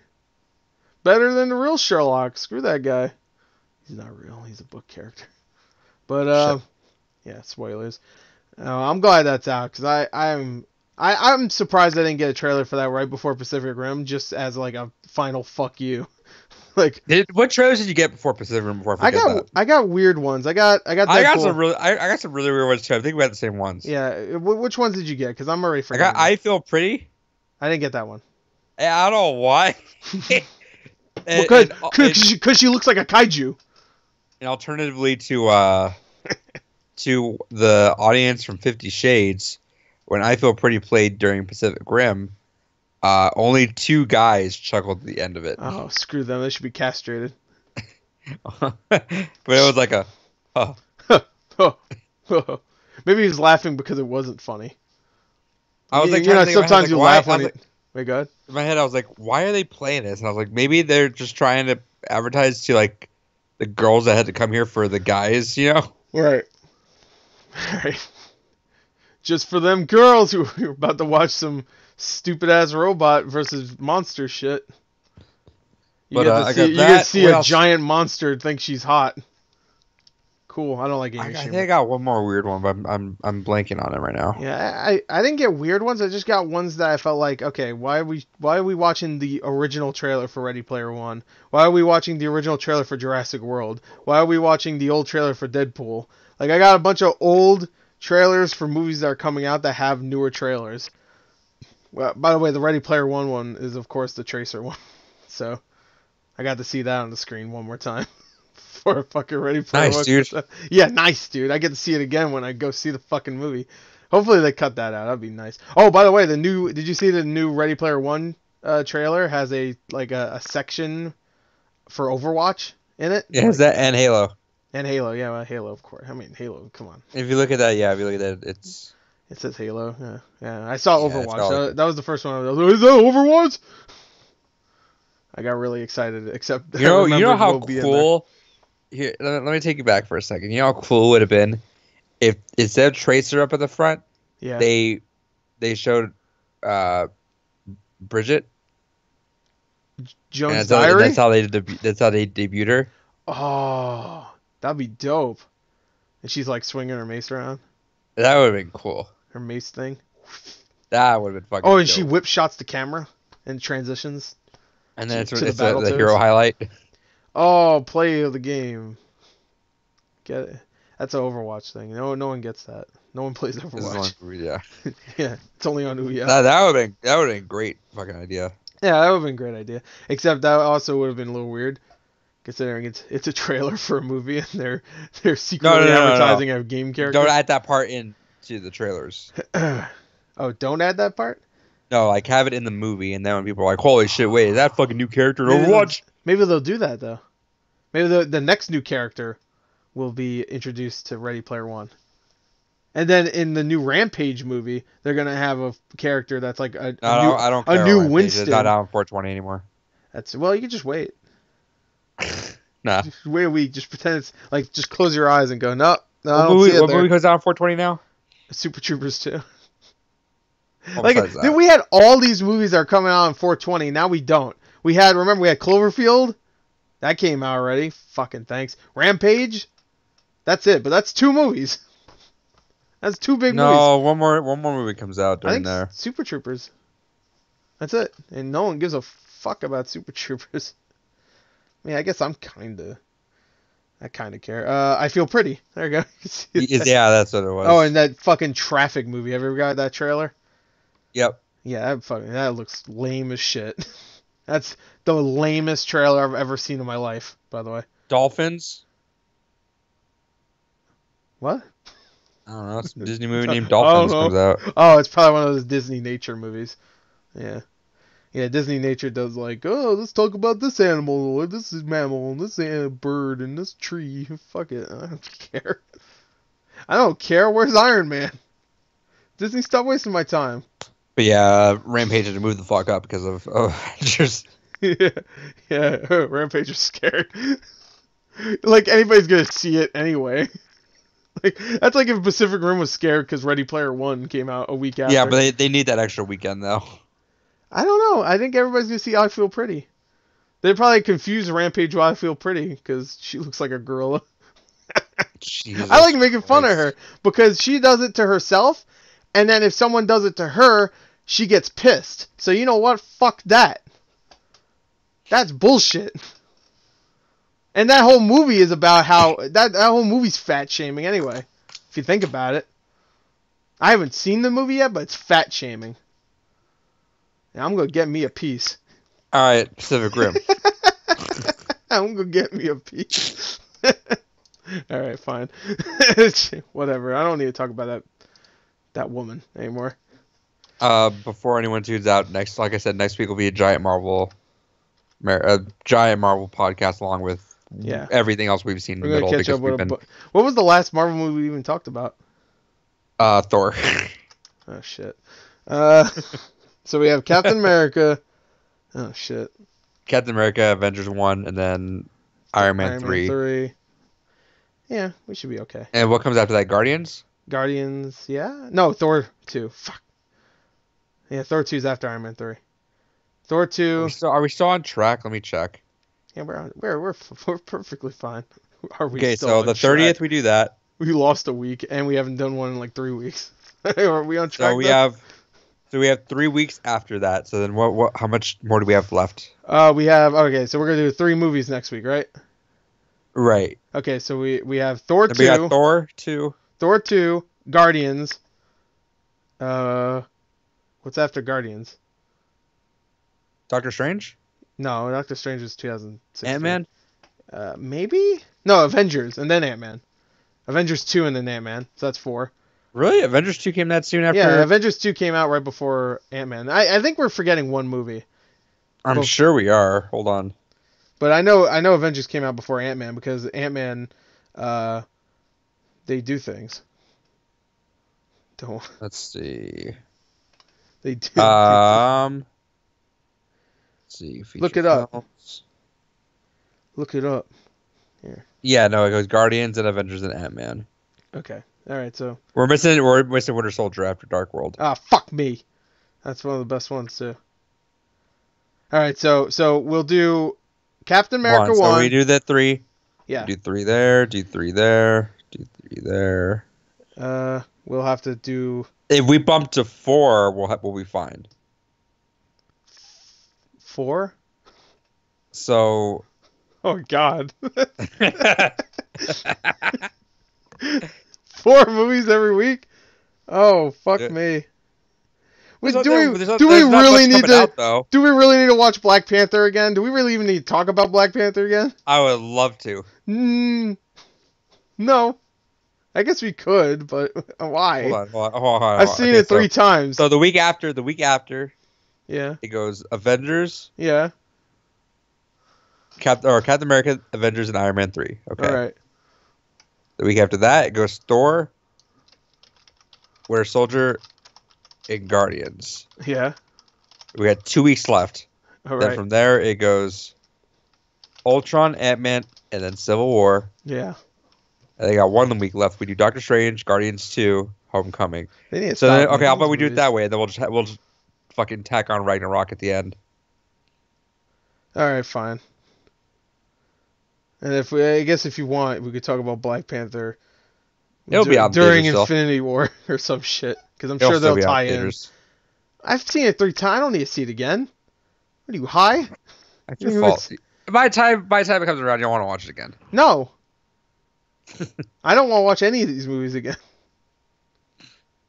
Better than the real Sherlock. Screw that guy. He's not real. He's a book character. But yeah, spoilers. I'm glad that's out because I'm surprised I didn't get a trailer for that right before Pacific Rim, just as like a final fuck you. Like, what trailers did you get before Pacific Rim? Before I got weird ones. I got some really weird ones too. I think we had the same ones. Yeah, which ones did you get? Because I'm already forgetting. I Feel Pretty. I didn't get that one. I don't know why. Because she looks like a kaiju. And alternatively to the audience from 50 Shades, when I Feel Pretty played during Pacific Rim, only 2 guys chuckled at the end of it. Oh, screw them. They should be castrated. But it was like a, Maybe he was laughing because it wasn't funny. I was like, sometimes you laugh when it... Wait, go ahead. In my head, I was like, why are they playing this? And I was like, maybe they're just trying to advertise to, like, the girls that had to come here for the guys, you know? Right. Just for them girls who are about to watch some stupid-ass robot versus monster shit. You get to see a giant monster think she's hot. Cool. I don't like Amy Schumer. I think I got one more weird one, but I'm blanking on it right now. Yeah, I didn't get weird ones. I just got ones that I felt like, okay, why are we watching the original trailer for Ready Player One? Why are we watching the original trailer for Jurassic World? Why are we watching the old trailer for Deadpool? Like, I got a bunch of old trailers for movies that are coming out that have newer trailers. Well, by the way, the Ready Player one is, of course, the Tracer one. So, I got to see that on the screen one more time. For a fucking Ready Player One. Nice, dude. Yeah, nice, dude. I get to see it again when I go see the fucking movie. Hopefully they cut that out. That'd be nice. Oh, by the way, did you see the new Ready Player One trailer has a section for Overwatch in it? Yeah, is that and Halo? And Halo, yeah, well, Halo, of course. I mean, Halo, come on. If you look at that, it says Halo. Yeah. I saw Overwatch. That was the first one. I was like, is that Overwatch? I got really excited. Except you know how cool. Here, let me take you back for a second. You know how cool it would have been if instead of Tracer up at the front, they showed Bridget. Jones' Diary. That's how they debuted her. Oh, that'd be dope. And she's like swinging her mace around. That would have been cool. Her mace thing. That would have been fucking Oh, and dope. she whip shots the camera and transitions And then to the it's battle the hero toads. highlight. Oh, play of the game. Get it? That's an Overwatch thing. No one gets that. No one plays This is one Overwatch. movie, yeah. Yeah, it's only on Ouya. That would have been great fucking idea. Yeah, that would have been a great idea. Except that also would have been a little weird, considering it's a trailer for a movie and they're secretly advertising a game character. Don't add that part into the trailers. Oh, don't add that part? No, like have it in the movie, and then when people are like, "Holy shit, wait, is that fucking new character in Overwatch?" Maybe they'll do that though. Maybe the next new character will be introduced to Ready Player One. And then in the new Rampage movie, they're gonna have a character that's like I don't care. a new Rampage. Winston. It's not out on 420 anymore. Well, you can just wait. Nah. Just wait a week. Just pretend it's like just close your eyes and go, no, What movie comes out on 420 now? Super Troopers 2. Like then we had all these movies that are coming out on 420. Now we don't. We had Cloverfield. That came out already. Fucking thanks. Rampage. That's it. But that's 2 movies. That's 2 big movies. No, one more movie comes out during there. Super Troopers. That's it. And no one gives a fuck about Super Troopers. I mean, I guess I kind of care. I Feel Pretty. There you go. Yeah, that's what it was. Oh, and that fucking Traffic movie. Have you ever got that trailer? Yep. Yeah, that looks lame as shit. That's the lamest trailer I've ever seen in my life, by the way. Dolphins? What? I don't know. It's a Disney movie named Dolphins comes out. Oh, it's probably one of those Disney nature movies. Yeah. Yeah, Disney nature does like, oh, let's talk about this animal, or this is mammal, and this bird, and this tree. Fuck it. I don't care. I don't care. Where's Iron Man? Disney, stop wasting my time. But yeah, Rampage had to move the fuck up because of Avengers. yeah, Rampage is scared. Like, anybody's gonna see it anyway. Like, that's like if Pacific Rim was scared because Ready Player One came out a week after. Yeah, but they need that extra weekend, though. I don't know. I think everybody's gonna see I Feel Pretty. They probably confuse Rampage with I Feel Pretty because she looks like a gorilla. I like making fun of her because she does it to herself, and then if someone does it to her, she gets pissed. So you know what? Fuck that. That's bullshit. And that whole movie is about how that whole movie's fat shaming anyway. If you think about it, I haven't seen the movie yet, but it's fat shaming. And I'm gonna get me a piece. All right, Pacific Rim. I'm gonna get me a piece. All right, fine. Whatever. I don't need to talk about that woman anymore. Before anyone tunes out, like I said, next week will be a giant Marvel podcast along with everything else we've seen in the middle. Catch up with what was the last Marvel movie we even talked about? Thor. Oh shit. So we have Captain America. Oh shit. Captain America, Avengers 1, and then Iron Man 3. Yeah, we should be okay. And what comes after that? Guardians? Guardians, yeah. No, Thor 2. Fuck. Yeah, Thor 2 is after Iron Man 3. Thor 2. Are we still on track? Let me check. Yeah, we're perfectly fine. Are we? Okay, so the 30th we do that. We lost a week and we haven't done one in like 3 weeks. Are we on track? So we have 3 weeks after that. So then what how much more do we have left? So we're gonna do 3 movies next week, right? Right. Okay, so we have Thor 2. We got Thor 2. Thor 2, Guardians. What's after Guardians? Doctor Strange? No, Doctor Strange is 2016. Ant-Man? Maybe? No, Avengers, and then Ant-Man. Avengers 2 and then Ant-Man, so that's 4. Really? Avengers 2 came that soon after? Yeah, Avengers 2 came out right before Ant-Man. I think we're forgetting one movie. I'm sure we are. Hold on. But I know Avengers came out before Ant-Man because Ant-Man, they do things. Let's see. They do. Let's see. Look it up. Look it up. Here. Yeah, no, it goes Guardians and Avengers and Ant-Man. Okay. All right, so we're missing Winter Soldier after Dark World. Ah, fuck me. That's one of the best ones too. All right, so we'll do Captain America 1. So we do that 3. Yeah. Do 3 there, do 3 there, do 3 there, We'll have to do If we bump to 4, we'll be fine. 4. So. Oh God. 4 movies every week? Oh, fuck me. There's Do we there's not really much need coming to out, though. do we really need to watch Black Panther again? Do we really even need to talk about Black Panther again? I would love to. No. I guess we could, but why? Hold on. I've seen Okay, it 3 times. So the week after, Yeah. it goes Avengers, Yeah. Captain America, Avengers, and Iron Man 3. Okay. All right. The week after that, it goes Thor, Winter Soldier, and Guardians. Yeah. We got 2 weeks left. All Then right. from there, it goes Ultron, Ant-Man, and then Civil War. Yeah. And they got 1 week left. We do Doctor Strange, Guardians 2, Homecoming. They need to So stop then, okay, making how about these we do it movies. that way, and then we'll just fucking tack on Ragnarok at the end. All right, fine. And I guess if you want, we could talk about Black Panther. It'll be on during theaters still. Infinity War or some shit, because I'm It'll sure still they'll be on tie in. theaters. I've seen it 3 times. I don't need to see it again. What are you, high? That's your fault. By the time it comes around, you don't want to watch it again. No. I don't want to watch any of these movies again.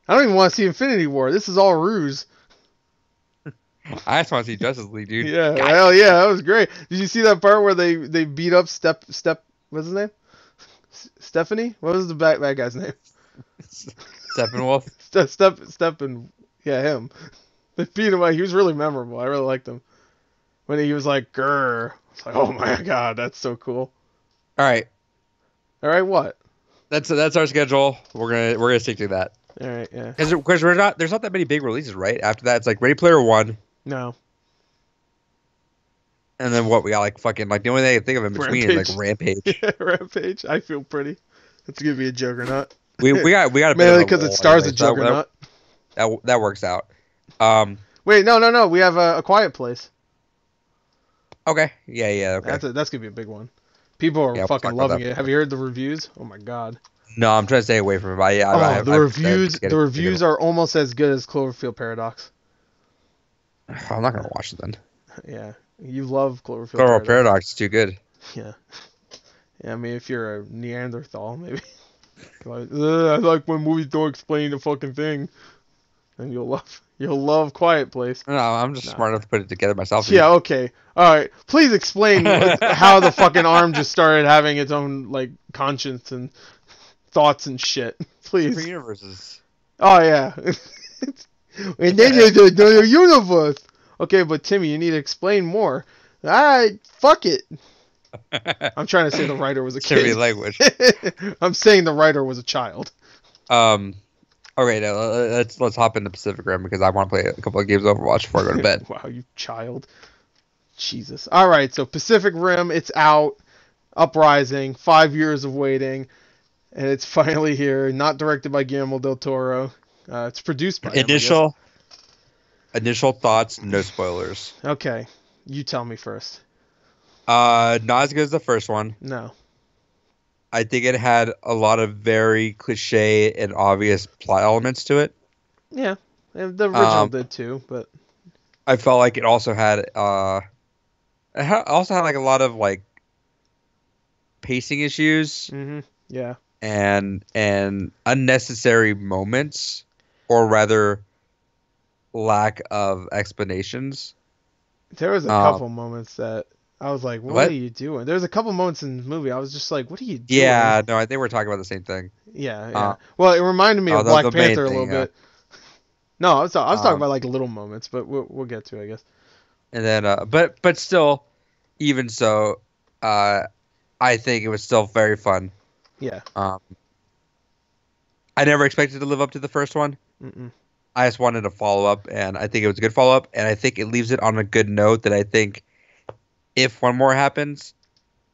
I don't even want to see Infinity War. This is all ruse. I just want to see Justice League, dude. Yeah, God. hell yeah, that was great. Did you see that part where they beat up Step? What's his name? Stephanie? What was the bad guy's name? Steppenwolf. Steppen. Yeah, him. They beat him up. He was really memorable. I really liked him. When he was like, grrr. It's like, oh my god, that's so cool. All right, What? that's our schedule. We're gonna stick to that. All right, yeah. Because there's not that many big releases, right? After that, it's like Ready Player One, No. and then what we got like fucking like the only thing I can think of in between is like Rampage. Yeah, Rampage. I feel pretty. It's gonna be a juggernaut. We got a bit of Mainly a because it wall stars a anyway, so juggernaut. that works out. Wait, no. We have a Quiet Place. Okay. Yeah. Okay. That's gonna be a big one. People are Yeah, we'll fucking talk about loving that. it. Have you heard the reviews? Oh my god. No, I'm trying to stay away from it. But The reviews are almost as good as Cloverfield Paradox. I'm not gonna watch it then. Yeah, you love Cloverfield Cloverfield Paradox is too good. Yeah. I mean, if you're a Neanderthal, maybe. Like, I like when movies don't explain the fucking thing, and you'll love Quiet Place. No, I'm just smart enough to put it together myself. Yeah, okay. All right. Please explain how the fucking arm just started having its own like conscience and thoughts and shit. Please. Different universes. Oh yeah. And then there's the universe. Okay, but Timmy, you need to explain more. Alright, fuck it. I'm trying to say the writer was a kid. Timmy language. I'm saying the writer was a child. Okay, now let's hop into Pacific Rim because I want to play a couple of games of Overwatch before I go to bed. Wow, you child. Jesus. All right, so Pacific Rim, it's out. Uprising, 5 years of waiting, and it's finally here. Not directed by Guillermo del Toro. It's produced by him, Initial thoughts, no spoilers. Okay, you tell me first. Not as good as the first one. No. I think it had a lot of very cliche and obvious plot elements to it. Yeah, the original did too, but I felt like it also had like a lot of like pacing issues. Mm-hmm. Yeah. And unnecessary moments, or rather, lack of explanations. There was a couple moments that I was like, "What are you doing?" There's a couple moments in the movie I was just like, "What are you doing?" Yeah, no, I think we're talking about the same thing. Yeah. Well, it reminded me of Black Panther a little bit. No, I was talking about like little moments, but we'll get to it, I guess. And then, but still, even so, I think it was still very fun. Yeah. I never expected to live up to the first one. Mm-mm. I just wanted a follow up, and I think it was a good follow up, and I think it leaves it on a good note. That I think if one more happens,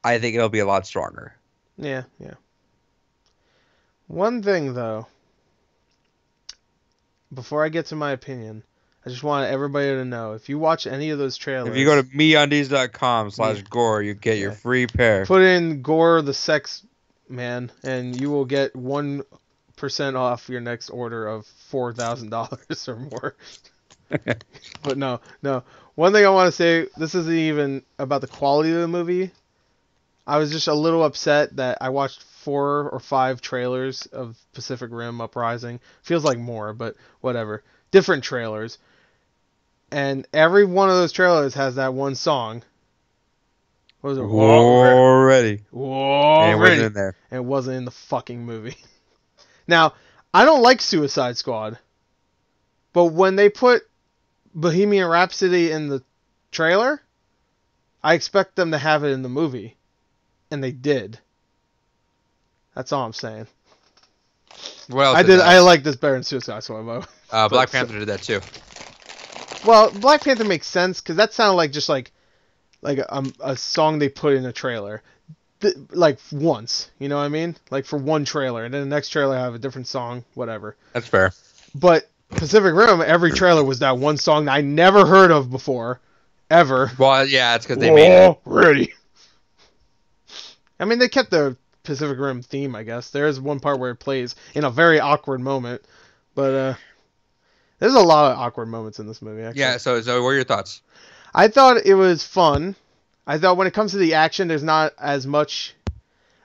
I think it'll be a lot stronger. Yeah. One thing though, before I get to my opinion, I just want everybody to know, if you watch any of those trailers... If you go to meundies.com/gore, you get your free pair. Put in Gore the Sex Man, and you will get one 10% off your next order of $4,000 or more. But no. One thing I want to say, this isn't even about the quality of the movie. I was just a little upset that I watched 4 or 5 trailers of Pacific Rim Uprising. Feels like more, but whatever. Different trailers. And every one of those trailers has that one song. What was it? Already. And it wasn't in there. And it wasn't in the fucking movie. Now, I don't like Suicide Squad. But when they put Bohemian Rhapsody in the trailer, I expect them to have it in the movie. And they did. That's all I'm saying. Well, I like this better than Suicide Squad. Black Panther did that too. Well, Black Panther makes sense because that sounded like just like a song they put in a trailer, like once. You know what I mean? Like for one trailer, and then the next trailer have a different song, whatever. That's fair. But Pacific Rim, every trailer was that one song that I never heard of before, ever. Well, yeah, it's because they made it. Ready. I mean, they kept the Pacific Rim theme, I guess. There is one part where it plays in a very awkward moment, but there's a lot of awkward moments in this movie, actually. Yeah, so what are your thoughts? I thought it was fun. I thought when it comes to the action, there's not as much...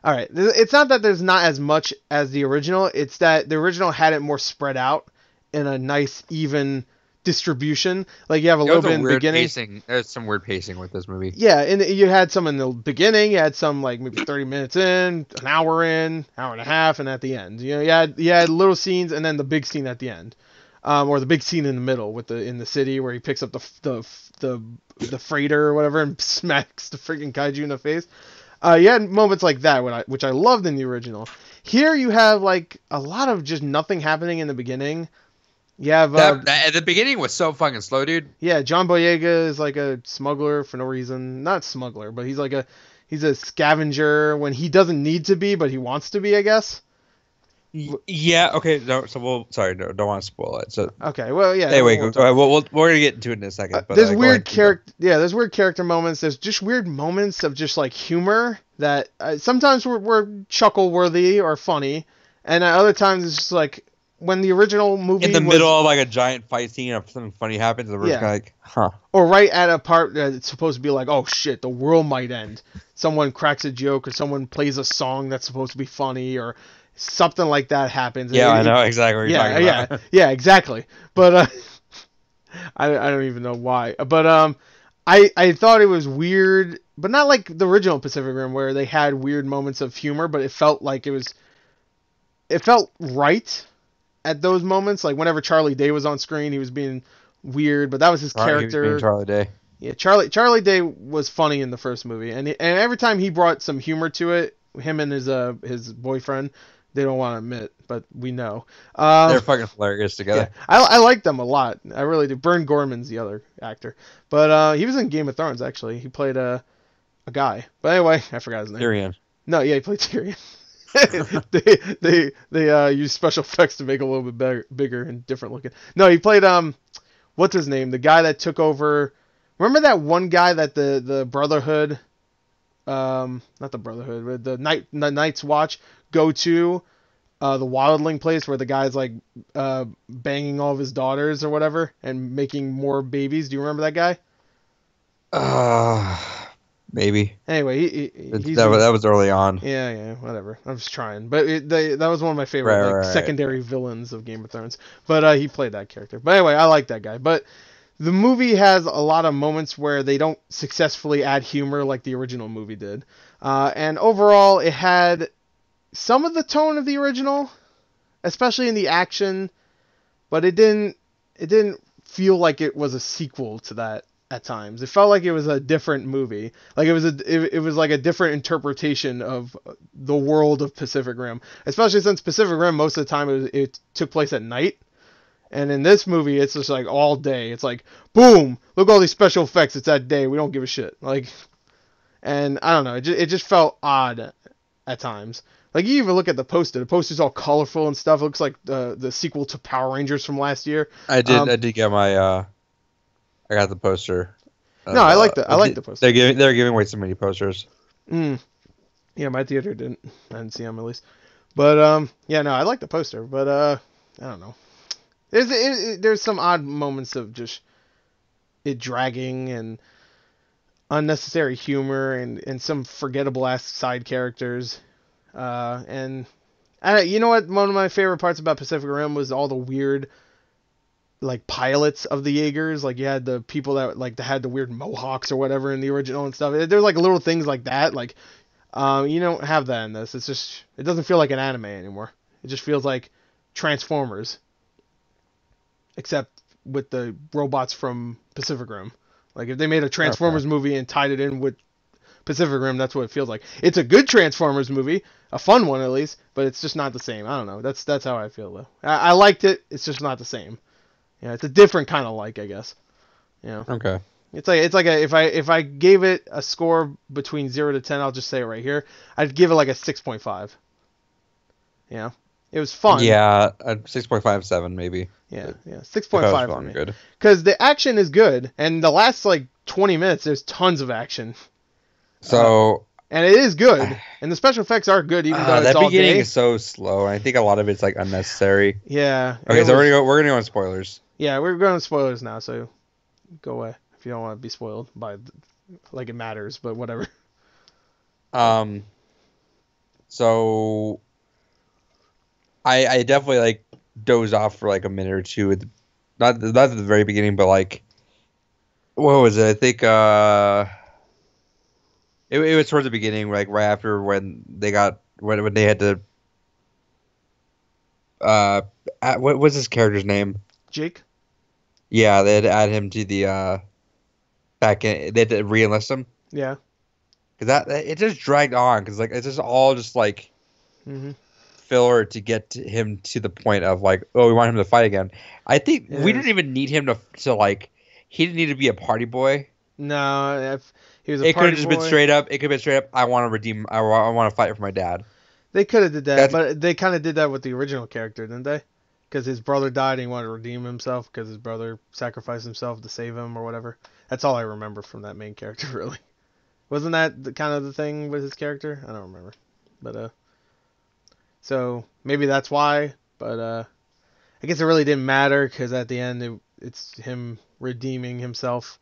Alright, it's not that there's not as much as the original, it's that the original had it more spread out in a nice, even distribution. Like, you have a little bit in the beginning. There's some weird pacing with this movie. Yeah, and you had some in the beginning, you had some, like, maybe 30 minutes in, an hour in, hour and a half, and at the end. You know, you had little scenes, and then the big scene at the end. Or the big scene in the middle in the city where he picks up the freighter or whatever and smacks the freaking kaiju in the face. You had moments like that which I loved in the original. Here you have like a lot of just nothing happening in the beginning. You have at the beginning was so fucking slow, dude. Yeah, John Boyega is like a smuggler for no reason. Not smuggler, but he's a scavenger when he doesn't need to be, but he wants to be, I guess. Yeah. Okay. No. So don't want to spoil it. So okay. Well, yeah. Anyway, go ahead. We're gonna get into it in a second. But there's weird character. Yeah, there's weird character moments. There's just weird moments of just like humor that sometimes were chuckle worthy or funny, and at other times it's just like when the original movie in the middle of like a giant fight scene, if something funny happens, and we're just kind of like, huh. Or right at a part that it's supposed to be like, oh shit, the world might end. Someone cracks a joke, or someone plays a song that's supposed to be funny, or something like that happens. Yeah, I know exactly what you're talking about. Yeah, exactly. But I don't even know why. But I thought it was weird, but not like the original Pacific Rim where they had weird moments of humor, but it felt like it felt right at those moments. Like whenever Charlie Day was on screen, he was being weird, but that was his character. He was being Charlie Day. Yeah, Charlie Day was funny in the first movie, and every time he brought some humor to it, him and his boyfriend. They don't want to admit, but we know. They're fucking hilarious together. Yeah, I like them a lot. I really do. Bern Gorman's the other actor. But he was in Game of Thrones, actually. He played a guy. But anyway, I forgot his name. Tyrion. No, yeah, he played Tyrion. they used special effects to make it a little bit bigger and different looking. No, he played, what's his name? The guy that took over... Remember that one guy that the Brotherhood... not the Brotherhood, but the Night's Watch go to the wildling place where the guy's like banging all of his daughters or whatever and making more babies. Do you remember that guy? Maybe. Anyway, that was early on. Yeah, whatever. I was trying, but that was one of my favorite secondary villains of Game of Thrones. But he played that character. But anyway, I like that guy. But the movie has a lot of moments where they don't successfully add humor like the original movie did. And overall, it had some of the tone of the original, especially in the action, but it didn't feel like it was a sequel to that at times. It felt like it was a different movie. Like it was like a different interpretation of the world of Pacific Rim, especially since Pacific Rim most of the time it took place at night. And in this movie, it's just like all day. It's like, boom, look at all these special effects. It's that day. We don't give a shit. Like, and I don't know. It just felt odd at times. Like, you even look at the poster. The poster's all colorful and stuff. It looks like the sequel to Power Rangers from last year. I did get my, I got the poster. No, I like the poster. They're giving away so many posters. Yeah, my theater didn't. I didn't see them at least. But yeah, no, I like the poster, but I don't know. There's some odd moments of just it dragging and unnecessary humor and some forgettable ass side characters. And you know what? One of my favorite parts about Pacific Rim was all the weird like pilots of the Jaegers. Like you had the people that like that had the weird mohawks or whatever in the original and stuff. There's like little things like that. Like you don't have that in this. It's just it doesn't feel like an anime anymore. It just feels like Transformers, except with the robots from Pacific Rim. Like if they made a Transformers movie and tied it in with Pacific Rim, that's what it feels like. It's a good Transformers movie, a fun one at least, but it's just not the same. I don't know. That's how I feel though. I liked it. It's just not the same. Yeah, it's a different kind of like, I guess. Yeah. Okay. It's like if I gave it a score between 0 to 10, I'll just say it right here. I'd give it like a 6.5. Yeah. It was fun. Yeah, a 6.57 maybe. Yeah, 6.5 for me. Good. Because the action is good, and the last like 20 minutes, there's tons of action. So and it is good, and the special effects are good, even though it's that all beginning day. is so slow. I think a lot of it's like unnecessary. Yeah. Okay, so we're gonna go on spoilers. Yeah, we're going to spoilers now, so go away if you don't want to be spoiled by like it matters, but whatever. So I definitely like dozed off for like a minute or two not at the very beginning, but like what was it? I think it was towards the beginning, like right after when they got when they had to what was his character's name? Jake? Yeah, they had to add him to the back in. They had to re-enlist him. Yeah. Because it just dragged on. Because like it's just all just like filler to get him to the point of like, oh, we want him to fight again. I think we didn't even need him to like. He didn't need to be a party boy. No, if he was a it party could have just boy, been straight up. It could have been straight up. I want to redeem. I want to fight for my dad. They could have did that, but they kind of did that with the original character, didn't they? Because his brother died and he wanted to redeem himself because his brother sacrificed himself to save him or whatever. That's all I remember from that main character, really. Wasn't that kind of the thing with his character? I don't remember. But, so maybe that's why. But, I guess it really didn't matter because at the end it's him redeeming himself.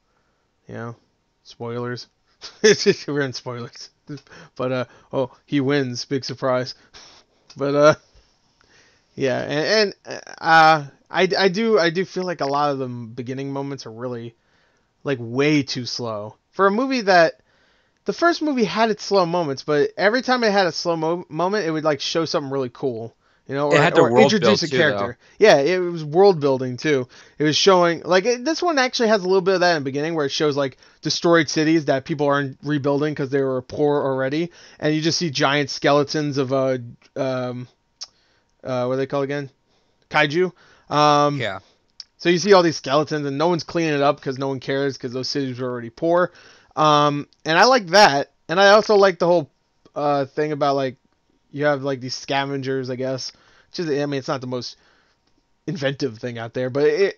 You know? Spoilers. We're in spoilers. But, he wins. Big surprise. But, yeah, and I do feel like a lot of the beginning moments are really like way too slow for a movie that the first movie had its slow moments, but every time it had a slow moment, it would like show something really cool, you know, or introduce a character. Yeah, it was world building too. It was showing like this one actually has a little bit of that in the beginning where it shows like destroyed cities that people aren't rebuilding because they were poor already, and you just see giant skeletons of what are they called again? Kaiju. Yeah. So you see all these skeletons, and no one's cleaning it up because no one cares because those cities were already poor. And I like that, and I also like the whole thing about like you have like these scavengers, I guess. Which is, I mean, it's not the most inventive thing out there, but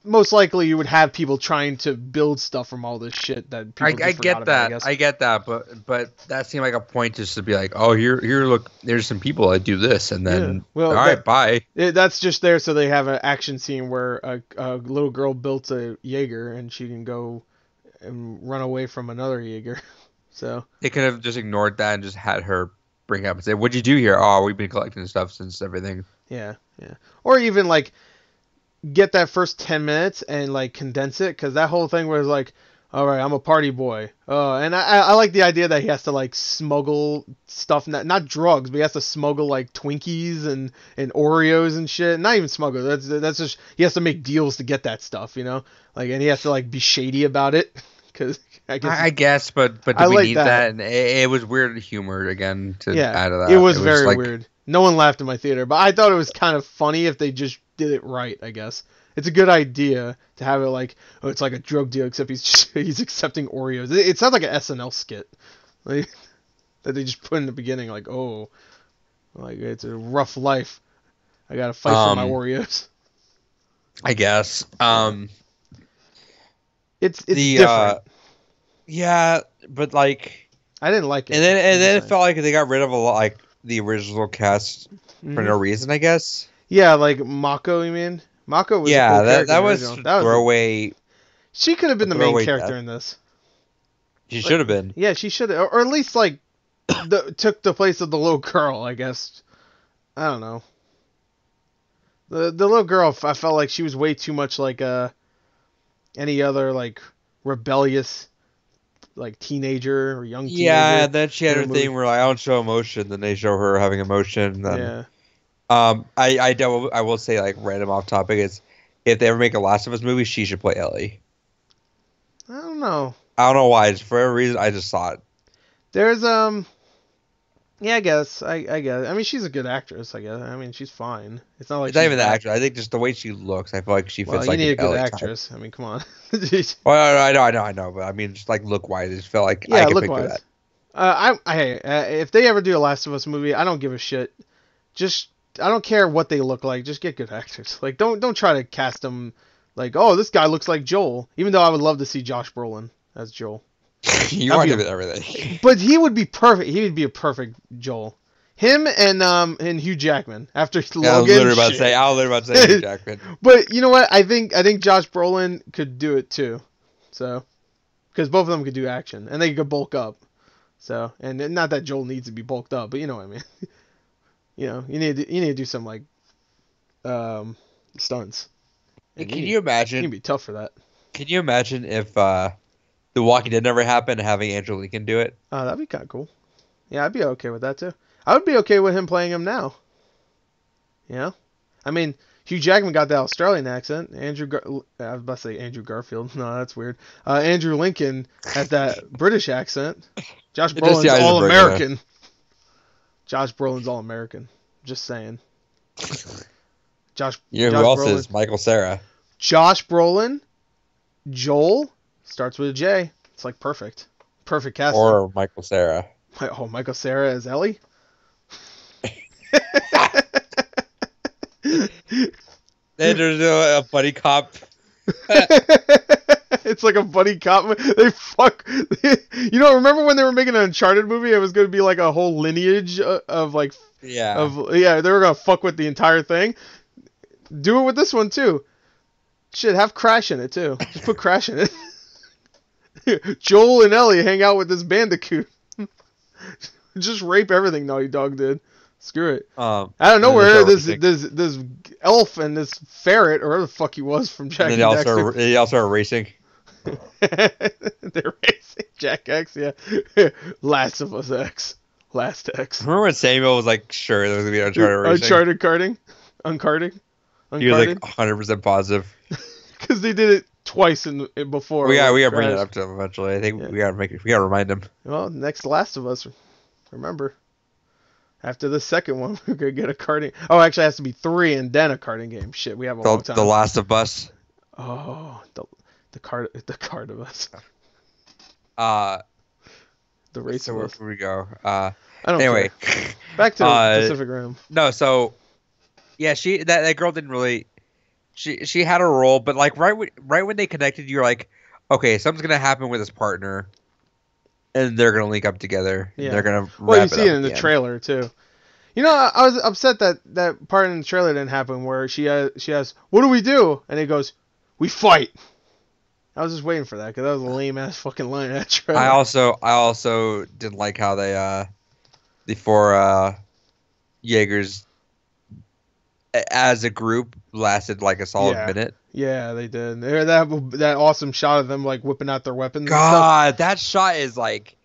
most likely you would have people trying to build stuff from all this shit that people I get that. I get that, but that seemed like a point just to be like, oh, here, look, there's some people that do this, and then all right, bye. That's just there so they have an action scene where a little girl built a Jaeger and she can go and run away from another Jaeger. So they could have just ignored that and just had her bring up and say, "What'd you do here?" Oh, we've been collecting stuff since everything. Yeah. Or even like get that first 10 minutes and like condense it, because that whole thing was like, all right, I'm a party boy. And I like the idea that he has to like smuggle stuff, not drugs, but he has to smuggle like Twinkies and Oreos and shit. Not even smuggle. That's just, he has to make deals to get that stuff, you know? Like, and he has to like be shady about it. Because I guess, but do we need that? And it was weird humor again to add to that. It was very weird. No one laughed in my theater, but I thought it was kind of funny if they just did it right, I guess. It's a good idea to have it like, oh, it's like a drug deal, except he's accepting Oreos. It sounds like an SNL skit, like, that they just put in the beginning, like, oh, like it's a rough life. I gotta fight for my Oreos. I guess. It's different. Yeah, but like I didn't like it. And then it felt like they got rid of a lot. Like the original cast for Hmm. no reason, I guess. Yeah, like Mako. You mean Mako was a cool Yeah, character that in the was original. That was throwaway she could have a been the main throwaway character death. in this. She Like, should have been. yeah, she should have, or at least like took the place of the little girl. I guess I don't know. The little girl, I felt like she was way too much like any other like rebellious like teenager or young Yeah, teenager and then she had in her the movie. thing where like, I don't show emotion, then they show her having emotion. Then Yeah, I will say like random off topic is if they ever make a Last of Us movie, she should play Ellie. I don't know. I don't know why, just for a reason I just saw it. There's yeah, I guess I guess. I mean, she's a good actress. I guess. I mean, she's fine. It's not like It's not she's even the bad. actor. I think just the way she looks, I feel like she Well, fits you like need an a good Ellie type. actress. I mean, come on. Jeez. Well, I know, but I mean, just like look wise, I just felt like I Yeah, could look picture wise. that. If they ever do a Last of Us movie, I don't give a shit. Just I don't care what they look like. Just get good actors. Like don't try to cast them like, oh, this guy looks like Joel. Even though I would love to see Josh Brolin as Joel. You That'd want be him in everything. But he would be perfect. He would be a perfect Joel. Him and Hugh Jackman after Yeah, I was Logan. literally about to shit. say. I was literally about to say Hugh Jackman. But you know what? I think Josh Brolin could do it too. So, because both of them could do action and they could bulk up. So, and not that Joel needs to be bulked up, but you know what I mean. You know, you need to do some like stunts. And Can you you imagine? can be tough for that. Can you imagine if The Walking Dead never happened, having Andrew Lincoln do it? That'd be kind of cool. Yeah, I'd be okay with that too. I would be okay with him playing him now. You know, I mean, Hugh Jackman got the Australian accent. I was about to say Andrew Garfield. No, that's weird. Andrew Lincoln had that British accent. Josh It just- Brolin's yeah, I just all bring it up. American. Josh Brolin's all American. Just saying. Josh. You know Josh who else Brolin. is? Michael Cera. Josh Brolin. Joel starts with a J. It's like perfect. Perfect casting. Or Michael Cera. Oh, Michael Cera as Ellie. Then there's a buddy cop. It's like a buddy cop. They fuck. You know, remember when they were making an Uncharted movie? It was going to be like a whole lineage of like, Yeah. they were going to fuck with the entire thing. Do it with this one too. Shit, have Crash in it too. Just put Crash in it. Joel and Ellie hang out with this bandicoot. Just rape everything Naughty Dog did. Screw it. Out of nowhere, this elf and this ferret, or whatever the fuck he was from Jack And and they also are racing. They're racing Jack X, yeah. Last of Us X. Last X. Remember when Samuel was like sure there was gonna be Uncharted racing? Uncharted karting? Uncarting? He was like 100% positive. Because they did it twice before. We gotta with bring it Crash. up to him eventually. I think Yeah. we gotta remind him. Well, next Last of Us, remember. After the second one, we're going to get a karting. Oh, actually, it has to be 3 and then a karting game. Shit, we have a long time. The Last of Us. Oh, the card of us. The race So of where us. we go? I don't Anyway, care. Back to Pacific Rim. no. So yeah, that girl didn't really. She had a role, but like right when they connected, you're like, okay, something's gonna happen with his partner, and they're gonna link up together. Yeah. They're gonna. Well, you wrap see up it in the at end. trailer too. You know, I was upset that part in the trailer didn't happen where she asks, "What do we do?" and he goes, "We fight." I was just waiting for that because that was a lame ass fucking line in that trailer. I also didn't like how they the four Jaegers as a group lasted like a solid minute. Yeah, they did. They had that awesome shot of them like whipping out their weapons. God, that shot is like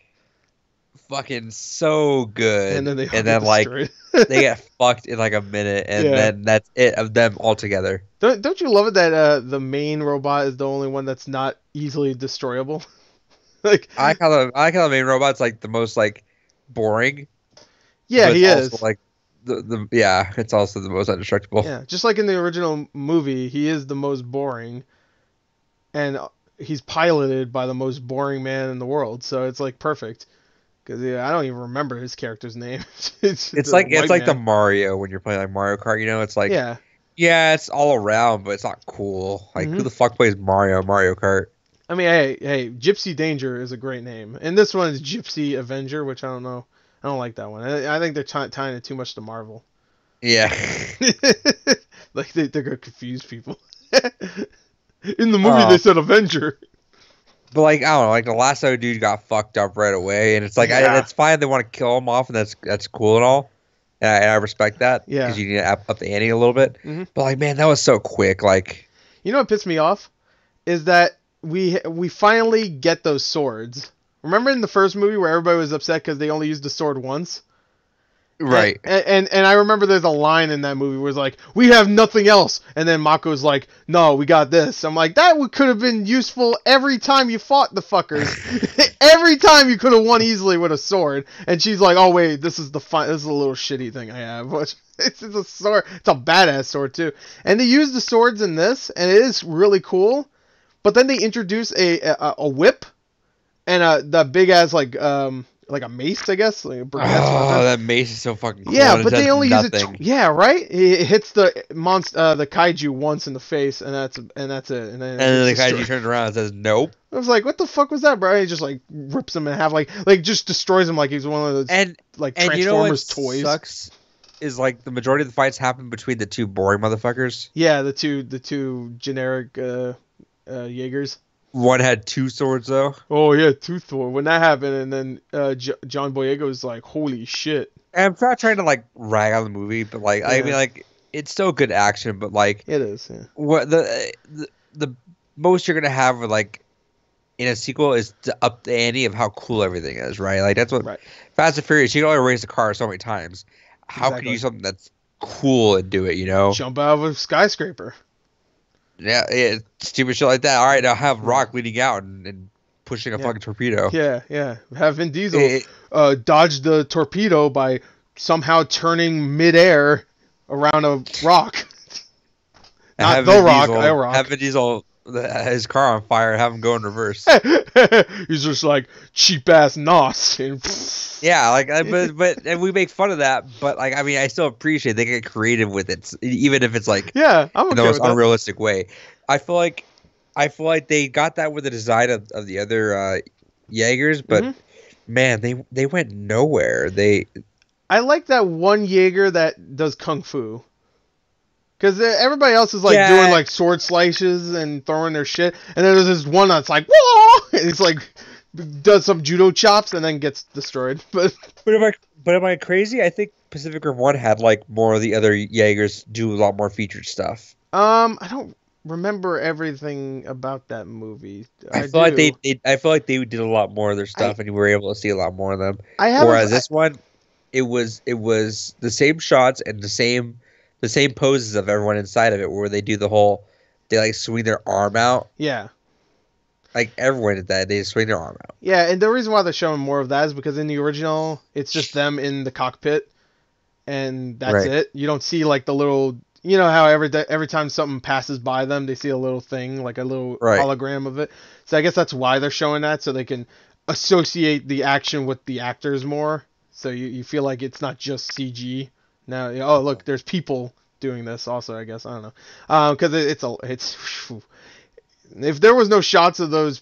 fucking so good. And then they like they get fucked in like a minute, and then that's it of them all together. Don't you love it that the main robot is the only one that's not easily destroyable? Like I like how the main robot's like the most like boring. Yeah, but he also, is. like it's also the most indestructible. Yeah, just like in the original movie, he is the most boring, and he's piloted by the most boring man in the world. So it's like perfect. Because I don't even remember his character's name. It's like the Mario when you're playing like Mario Kart. You know, it's like it's all around, but it's not cool. Like who the fuck plays Mario Kart? I mean, hey, Gypsy Danger is a great name, and this one is Gypsy Avenger, which I don't know. I don't like that one. I think they're tying it too much to Marvel. Yeah. Like they're gonna confuse people. In the movie, they Um, said Avenger. but like I don't know, like the lasso dude got fucked up right away, and it's like Yeah. it's fine they want to kill him off, and that's cool and all, and I respect that Yeah. because you need to up the ante a little bit. hmm But like, man, that was so quick. Like, You know what pissed me off is that we finally get those swords. Remember in the first movie where everybody was upset because they only used the sword once? right. And I remember there's a line in that movie where it's like, we have nothing else. And then Mako's like, no, we got this. I'm like, that could have been useful every time you fought the fuckers. Every time you could have won easily with a sword. And she's like, oh, wait, this is this is a little shitty thing I have. It's a sword. It's a badass sword, too. And they use the swords in this, and it is really cool. But then they introduce a whip and the big ass, like a mace, I guess. Like a Oh, that mace is so fucking cool. yeah, and but it they does only nothing. use it. Yeah, right. It hits the the kaiju once in the face, and that's it. And then And then the it's kaiju destroyed. turns around and says, "Nope." I was like, what the fuck was that, bro? He just like rips him in half, like just destroys him, like he's one of those like And you know what Transformers toys. sucks is like the majority of the fights happen between the two boring motherfuckers. Yeah, the two generic Jaegers. One had two swords though. Oh yeah, two Thor. When that happened, and then John Boyega was like, holy shit. And I'm not trying to like rag on the movie, but like I Yeah. mean like it's still good action, but like It is. Yeah. what the most you're gonna have with like in a sequel is to up the ante of how cool everything is, right? Like that's what Right. Fast and Furious. You can only race the car so many times. How can you do something that's cool and do it? You know? Jump out of a skyscraper. Yeah, stupid shit like that. All right, now have Rock leading out and pushing a fucking torpedo. Yeah. Have Vin Diesel dodge the torpedo by somehow turning midair around a rock. Not the rock, a rock. Have Vin Diesel his car on fire and have him go in reverse. He's just like cheap ass nos. Yeah, like but and we make fun of that, but like I mean I still appreciate they get creative with it, even if it's like yeah, I'm okay in the most with that. unrealistic way. I feel like they got that with the design of the other Jaegers, but man, they went nowhere. I like that one Jaeger that does kung fu. Because everybody else is like doing like sword slices and throwing their shit, and then there's this one that's like whoa, and it's like does some judo chops and then gets destroyed. But am I crazy? I think Pacific Rim 1 had like more of the other Jaegers do a lot more featured stuff. I don't remember everything about that movie. I feel like they did a lot more of their stuff, and you were able to see a lot more of them. Whereas this one, it was the same shots and the same poses of everyone inside of it, where they do they like swing their arm out. Yeah. Like everyone did that, they just swing their arm out. Yeah, and the reason why they're showing more of that is because in the original, it's just them in the cockpit, and that's it. You don't see like the little, you know how every time something passes by them, they see a little thing, like a little hologram of it. So I guess that's why they're showing that, so they can associate the action with the actors more. So you feel like it's not just CG. Now, oh look, there's people doing this also. I guess I don't know, because it's if there was no shots of those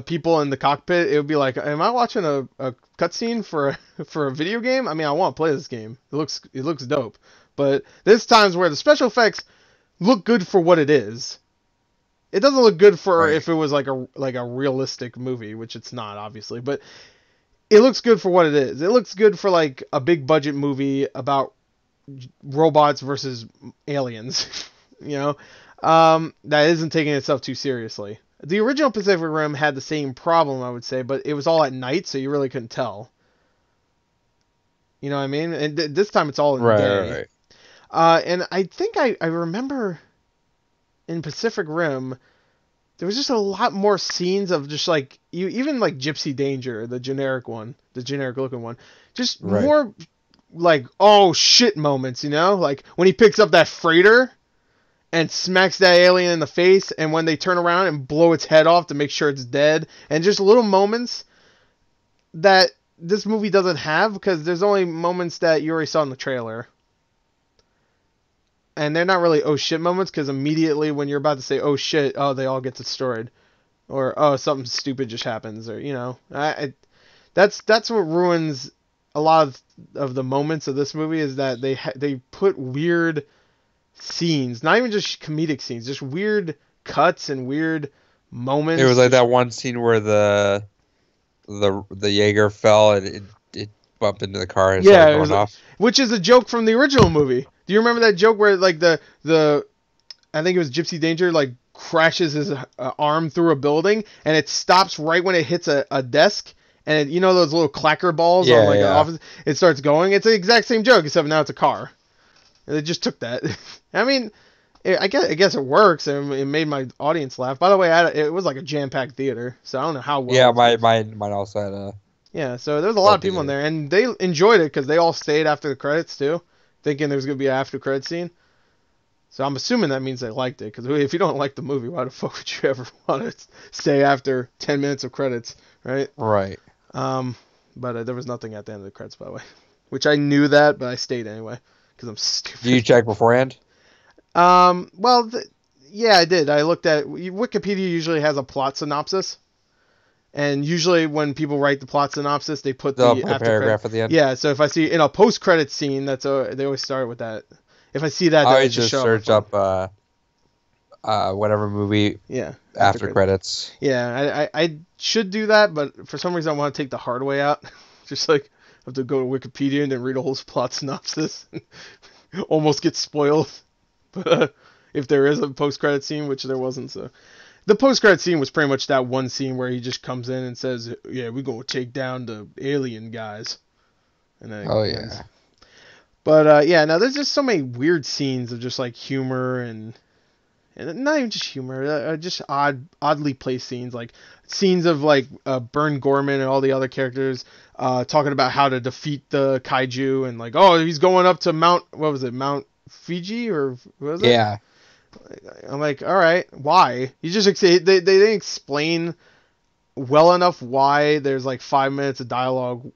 people in the cockpit, it would be like, am I watching a cutscene for a video game? I mean, I want to play this game. It looks dope, but there's times where the special effects look good for what it is. It doesn't look good for if it was like a realistic movie, which it's not obviously, but it looks good for what it is. It looks good for like a big budget movie about robots versus aliens, you know, that isn't taking itself too seriously. The original Pacific Rim had the same problem, I would say, but it was all at night, so you really couldn't tell. You know what I mean? And this time it's all in the day. Right. And I think I remember in Pacific Rim, there was just a lot more scenes of just like even like Gypsy Danger, the generic looking one, just more like oh shit moments, you know, like when he picks up that freighter and smacks that alien in the face, and when they turn around and blow its head off to make sure it's dead, and just little moments that this movie doesn't have, because there's only moments that you already saw in the trailer. And they're not really oh shit moments, because immediately when you're about to say oh shit, oh they all get destroyed, or oh something stupid just happens, or you know, that's what ruins a lot of the moments of this movie is that they put weird scenes, not even just comedic scenes, just weird cuts and weird moments. It was like that one scene where the Jaeger fell and it bumped into the car and started going off. Which is a joke from the original movie. Do you remember that joke where like the I think it was Gypsy Danger like crashes his arm through a building and it stops right when it hits a desk, and you know those little clacker balls on like an office, it starts going. It's the exact same joke except now it's a car. They just took that. I mean, I guess it works, and it made my audience laugh. By the way, it was like a jam-packed theater, so I don't know how well. Yeah, mine also had a. Yeah, so there was a lot of people in there, and they enjoyed it because they all stayed after the credits too, thinking there was gonna be an after-credit scene. So I'm assuming that means they liked it, because if you don't like the movie, why the fuck would you ever want to stay after 10 minutes of credits, right? Right. But there was nothing at the end of the credits, by the way, which I knew that, but I stayed anyway. Because I'm stupid. Do you check beforehand? Well, yeah, I did. I looked at Wikipedia. Usually has a plot synopsis, and usually when people write the plot synopsis, they put the after paragraph at the end. Yeah, so if I see in a post-credit scene, they always start with that. If I see that, I just search up whatever movie. Yeah. After credits. Yeah, I should do that, but for some reason I want to take the hard way out. Just like have to go to Wikipedia and then read a whole plot synopsis. Almost get spoiled. But if there is a post-credit scene, which there wasn't, so the post-credit scene was pretty much that one scene where he just comes in and says, "Yeah, we're gonna take down the alien guys." And then ends. But yeah, now there's just so many weird scenes of just like humor and not even just humor, just oddly placed scenes, like scenes of like Bern Gorman and all the other characters talking about how to defeat the kaiju, and like, oh, he's going up to Mount Fiji, or what was it? Yeah. I'm like, all right, why? You just they didn't explain well enough why there's like 5 minutes of dialogue.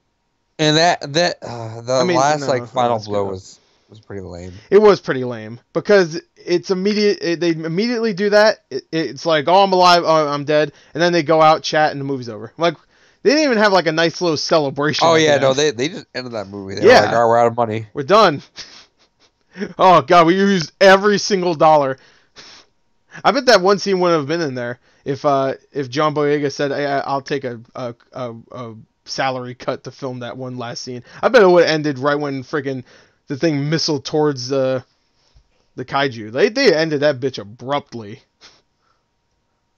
And the final blow was pretty lame. It was pretty lame because it's immediate. They immediately do that. It's like, oh, I'm alive, oh, I'm dead, and then they go out, chat, and the movie's over. Like, they didn't even have like a nice little celebration. Oh yeah, no, they just ended that movie. They were like, oh, we're out of money. We're done. Oh god, we used every single dollar. I bet that one scene wouldn't have been in there if John Boyega said, hey, I'll take a salary cut to film that one last scene. I bet it would have ended right when freaking the thing missiled towards the kaiju. They ended that bitch abruptly.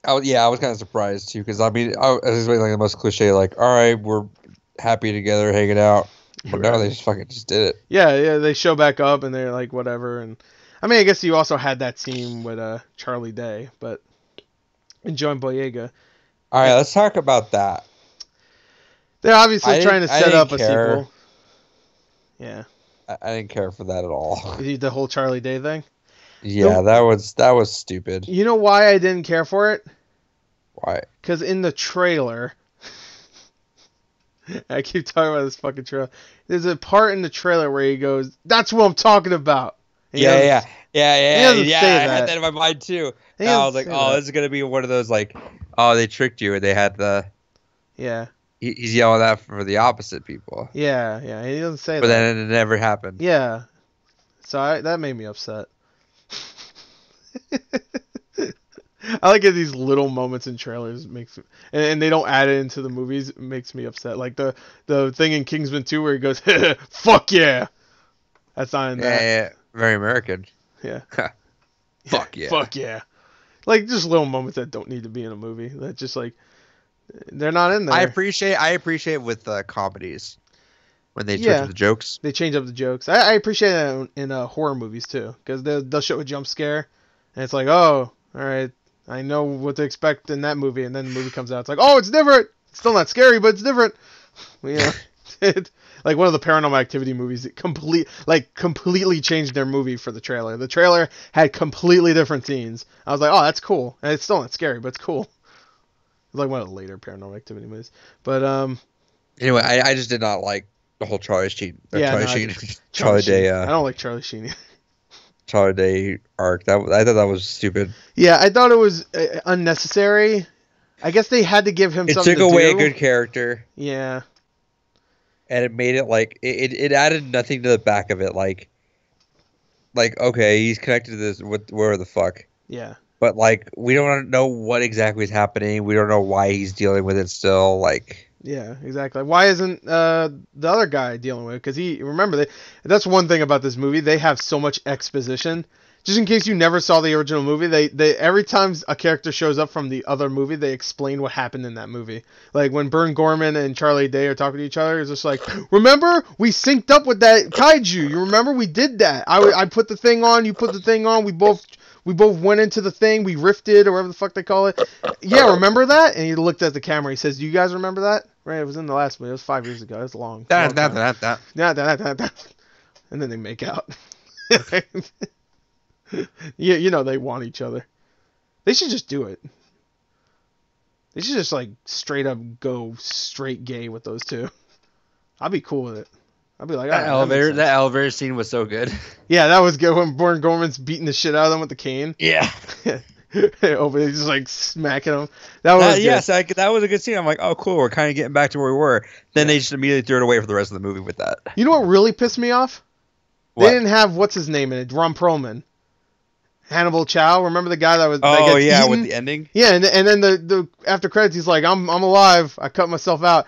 Oh yeah, I was kind of surprised too, because I mean, I was expecting like the most cliche, like, all right, we're happy together, hanging out. But no, they just fucking just did it. Yeah, they show back up and they're like, whatever. And I mean, I guess you also had that scene with Charlie Day, but and John Boyega. All right, let's talk about that. They're obviously trying to set up a sequel. Yeah. I didn't care for that at all. The whole Charlie Day thing? Yeah, that was stupid. You know why I didn't care for it? Why? Because in the trailer, I keep talking about this fucking trailer. There's a part in the trailer where he goes, "That's what I'm talking about." Yeah. He doesn't say that. I had that in my mind too. I was like, oh, this is gonna be one of those like, oh, they tricked you, and they had the. Yeah. He's yelling that for the opposite people. Yeah. He doesn't say that. But then it never happened. Yeah. So that made me upset. I like it, these little moments in trailers makes, and they don't add it into the movies. It makes me upset. Like the thing in Kingsman 2 where he goes, "Fuck yeah," that's not in that. Yeah, very American. Yeah. Fuck yeah. Fuck yeah. Like just little moments that don't need to be in a movie. That just like they're not in there. I appreciate with comedies when they change up the jokes. They change up the jokes. I appreciate that in horror movies too, because they'll show a jump scare, and it's like, oh, all right, I know what to expect in that movie, and then the movie comes out, it's like, oh, it's different. It's still not scary, but it's different. You know, like one of the Paranormal Activity movies, it completely changed their movie for the trailer. The trailer had completely different scenes. I was like, oh, that's cool, and it's still not scary, but it's cool. It's like one of the later Paranormal Activity movies, but anyway, I just did not like the whole Charlie Sheen. Charlie Day. I don't like Charlie Sheen. Charlie Day arc. I thought that was stupid. Yeah, I thought it was unnecessary. I guess they had to give him something to do. It took away a good character. Yeah. and it made it like it added nothing to the back of it. Like okay, he's connected to this with whatever the fuck. Yeah. But like we don't know what exactly is happening. We don't know why he's dealing with it still. Like Yeah, exactly. Why isn't the other guy dealing with it? Because that's one thing about this movie. They have so much exposition. Just in case you never saw the original movie, they every time a character shows up from the other movie, they explain what happened in that movie. Like when Bern Gorman and Charlie Day are talking to each other, it's just like, remember we synced up with that kaiju. You remember we did that. I put the thing on, you put the thing on. We both went into the thing. We rifted or whatever the fuck they call it. Yeah, remember that? And he looked at the camera. He says, "Do you guys remember that?" Right? It was in the last movie. It was 5 years ago. It was long. that. And then they make out. Yeah, you know they want each other. They should just do it. They should just like straight up go straight gay with those two. I'd be cool with it. I'd be like, that elevator scene was so good. Yeah, that was good when Bern Gorman's beating the shit out of them with the cane. Yeah. Over, he's just like smacking them. That was yes, that was a good scene. I'm like, oh cool, we're kind of getting back to where we were. Then they just immediately threw it away for the rest of the movie with that. You know what really pissed me off? What? They didn't have what's his name in it, Ron Perlman. Hannibal Chow, remember the guy that was? Oh that yeah, eaten? with the ending. Yeah, and then the after credits, he's like, I'm alive. I cut myself out.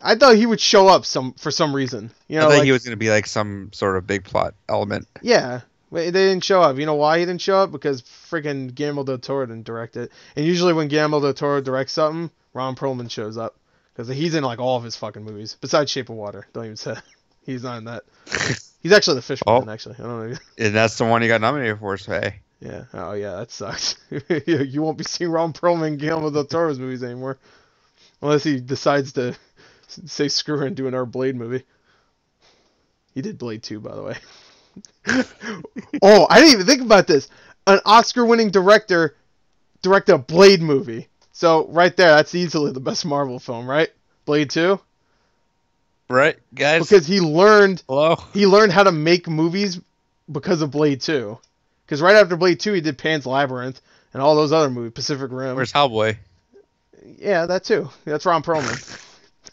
I thought he would show up for some reason. You know, I thought he was gonna be like some sort of big plot element. Yeah, they didn't show up. You know why he didn't show up? Because freaking Guillermo del Toro didn't direct it. And usually when Guillermo del Toro directs something, Ron Perlman shows up because he's in like all of his fucking movies besides Shape of Water. Don't even say he's not in that. He's actually the fisherman. Actually, I don't know. And that's the one he got nominated for. So hey. Yeah. Oh yeah, that sucks. You won't be seeing Ron Perlman and Guillermo del Toro's movies anymore, unless he decides to say screw her and do another Blade movie. He did Blade 2, by the way. Oh, I didn't even think about this. An Oscar-winning director directed a Blade movie. So right there, that's easily the best Marvel film, right? Blade 2. Right, guys. Because he learned. Hello. He learned how to make movies because of Blade 2. Because right after Blade 2, he did Pan's Labyrinth and all those other movies, Pacific Rim. Where's Hellboy? Yeah, that too. That's Ron Perlman.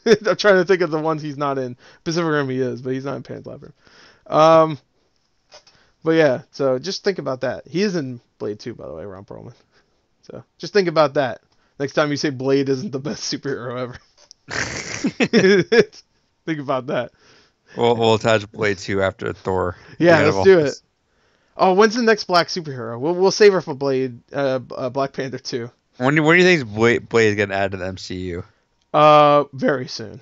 I'm trying to think of the ones he's not in. Pacific Rim he is, but he's not in Pan's Labyrinth. But yeah, so just think about that. He is in Blade 2, by the way, Ron Perlman. So just think about that. Next time you say Blade isn't the best superhero ever. Think about that. We'll attach Blade 2 after Thor. Yeah, let's do it. Oh, when's the next black superhero? We'll save her for Blade, Black Panther 2. When do you think Blade is gonna add to the MCU? Very soon.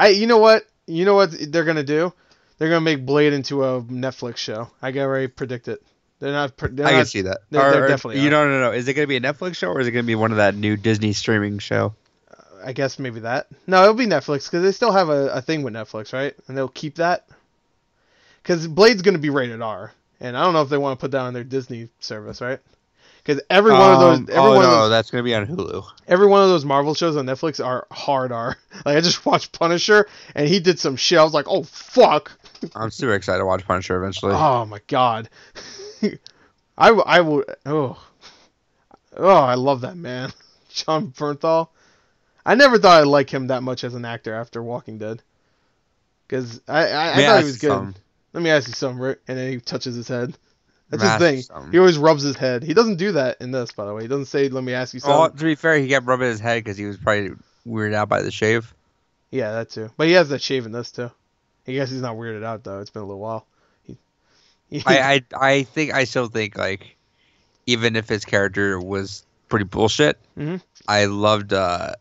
You know what they're gonna do? They're gonna make Blade into a Netflix show. I can already predict it. I can see that. They're definitely. You don't know. Is it gonna be a Netflix show or is it gonna be one of that new Disney streaming show? I guess maybe that. No, it'll be Netflix because they still have a thing with Netflix, right? And they'll keep that. Because Blade's gonna be rated R, and I don't know if they want to put that on their Disney service, right? Because every one of those, that's gonna be on Hulu. Every one of those Marvel shows on Netflix are hard R. Like I just watched Punisher, and he did some shit. I was like, oh fuck. I'm super excited to watch Punisher eventually. Oh my god. I would. Oh, I love that man, Jon Bernthal. I never thought I'd like him that much as an actor after Walking Dead. Because I thought he was good. Let me ask you something, Rick. And then he touches his head. That's his thing. He always rubs his head. He doesn't do that in this, by the way. He doesn't say, let me ask you something. Well, to be fair, he kept rubbing his head because he was probably weirded out by the shave. Yeah, that too. But he has that shave in this, too. I guess he's not weirded out, though. It's been a little while. I still think, like, even if his character was pretty bullshit, I loved that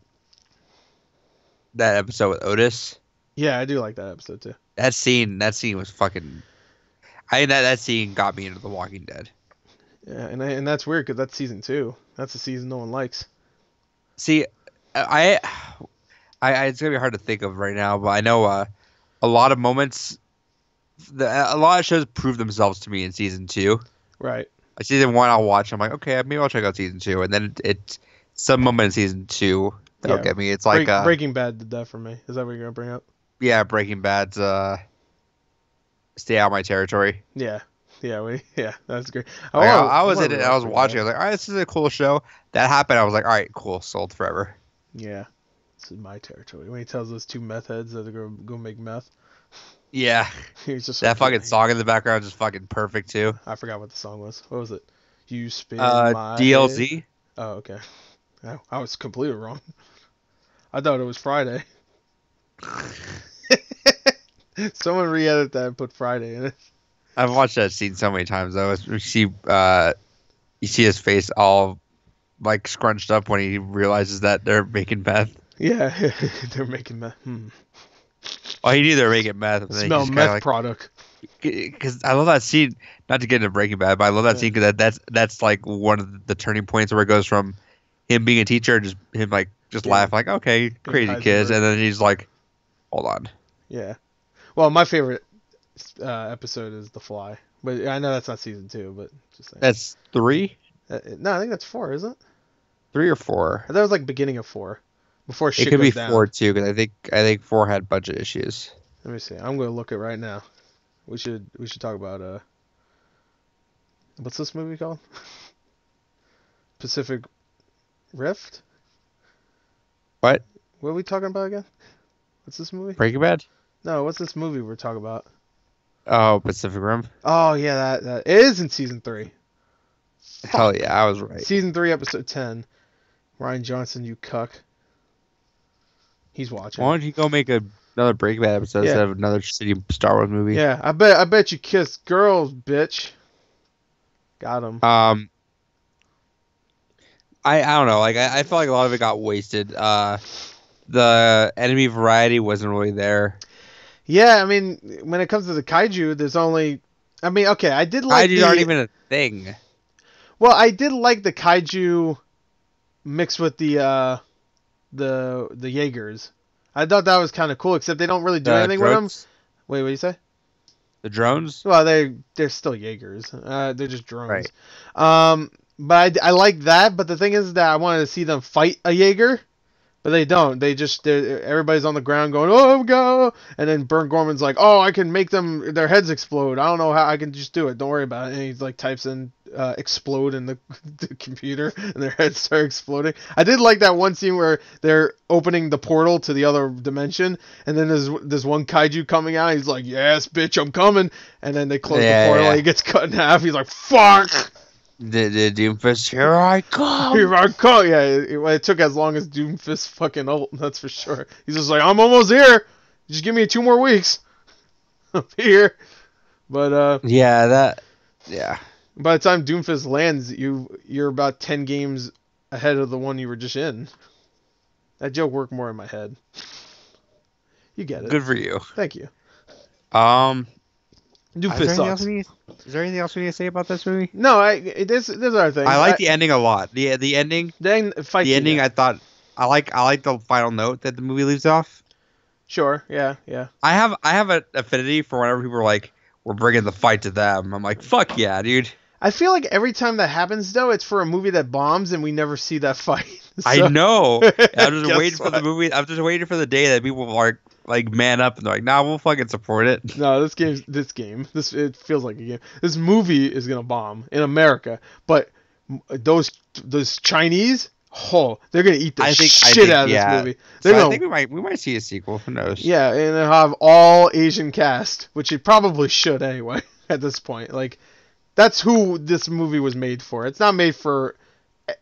episode with Otis. Yeah, I do like that episode, too. That scene was fucking... that scene got me into The Walking Dead. Yeah, and that's weird because that's season 2. That's a season no one likes. See, it's gonna be hard to think of right now, but I know a lot of moments, a lot of shows prove themselves to me in season 2. Right. Like season 1, I'll watch. I'm like, okay, maybe I'll check out season 2, and then it's some moment in season 2 that'll get me. It's like Breaking Bad did that for me. Is that what you're gonna bring up? Yeah, Breaking Bad's Stay Out of My Territory. Yeah, that's great. I was in it. I was watching. I was like, all right, this is a cool show. That happened. I was like, all right, cool, sold forever. Yeah, It's in my territory. When he tells those two meth heads that they're gonna go make meth, Yeah, he's just that like, fucking song in the background is fucking perfect too. I forgot what the song was. What was it? You spin my head. DLZ. Oh, okay. I was completely wrong. I thought it was Friday. Someone re-edit that and put Friday in it. I've watched that scene so many times though. You see his face all like scrunched up when he realizes that they're making meth. Yeah, they're making meth. Well, he knew they were making meth. But then he Smell just meth like, product. because I love that scene. Not to get into Breaking Bad, but I love that scene because that's like one of the turning points where it goes from him being a teacher, just him like just laughing like, okay, crazy kids, and then he's like, hold on. Yeah. Well, my favorite episode is The Fly, but I know that's not season 2. But just saying. That's 3, No, I think that's 4, isn't it? 3 or 4. That was like beginning of 4, before shit It could goes be down. 4 too, because I think 4 had budget issues. Let me see. I'm gonna look it right now. We should talk about what's this movie called? Pacific Rift? What? What are we talking about again? What's this movie? Breaking Bad? No, what's this movie we're talking about? Oh, Pacific Rim. Oh yeah, that it is in season 3. Hell yeah, I was right. Season 3, episode 10. Ryan Johnson, you cuck. He's watching. Why don't you go make another Breaking Bad episode instead of another shitty Star Wars movie? Yeah, I bet you kissed girls, bitch. Got him. I don't know. Like I feel like a lot of it got wasted. The enemy variety wasn't really there. Yeah, I mean, when it comes to the kaiju, there's only. I mean, okay, I did like Kaiju aren't even a thing. Well, I did like the kaiju mixed with the Jaegers. I thought that was kind of cool, except they don't really do anything with them. Wait, what do you say? The drones? Well, they're still Jaegers. They're just drones. Right. But I like that. But the thing is that I wanted to see them fight a Jaeger, but they don't. Everybody's on the ground going, "Oh, go!" And then Burn Gorman's like, "Oh, I can make their heads explode. I don't know how. I can just do it. Don't worry about it." And he's like types in explode in the computer, and their heads start exploding. I did like that one scene where they're opening the portal to the other dimension, and then there's one kaiju coming out. He's like, "Yes, bitch, I'm coming." And then they close the portal. And he gets cut in half. He's like, "Fuck." The Doomfist, here I come. Here I come. Yeah, it took as long as Doomfist fucking ult, that's for sure. He's just like, I'm almost here. Just give me 2 more weeks. I'm here. But yeah. By the time Doomfist lands, you're about 10 games ahead of the one you were just in. That joke worked more in my head. You get it. Good for you. Thank you. Doomfist sucks. Is there anything else we need to say about this movie? No, there's other things. I like the ending a lot. The ending. The ending. I thought I like the final note that the movie leaves off. Sure. Yeah. I have an affinity for whenever people are like, we're bringing the fight to them. I'm like, fuck yeah, dude. I feel like every time that happens, though, it's for a movie that bombs and we never see that fight. So, I know. I'm just waiting for the movie. I'm just waiting for the day that people are like man up and they're like, nah, we'll fucking support it. No, it feels like a game. This movie is gonna bomb in America, but those Chinese, they're gonna eat the shit out of this movie. I think we might see a sequel. Who knows? Yeah, and they'll have all Asian cast, which it probably should anyway. At this point, like that's who this movie was made for. It's not made for.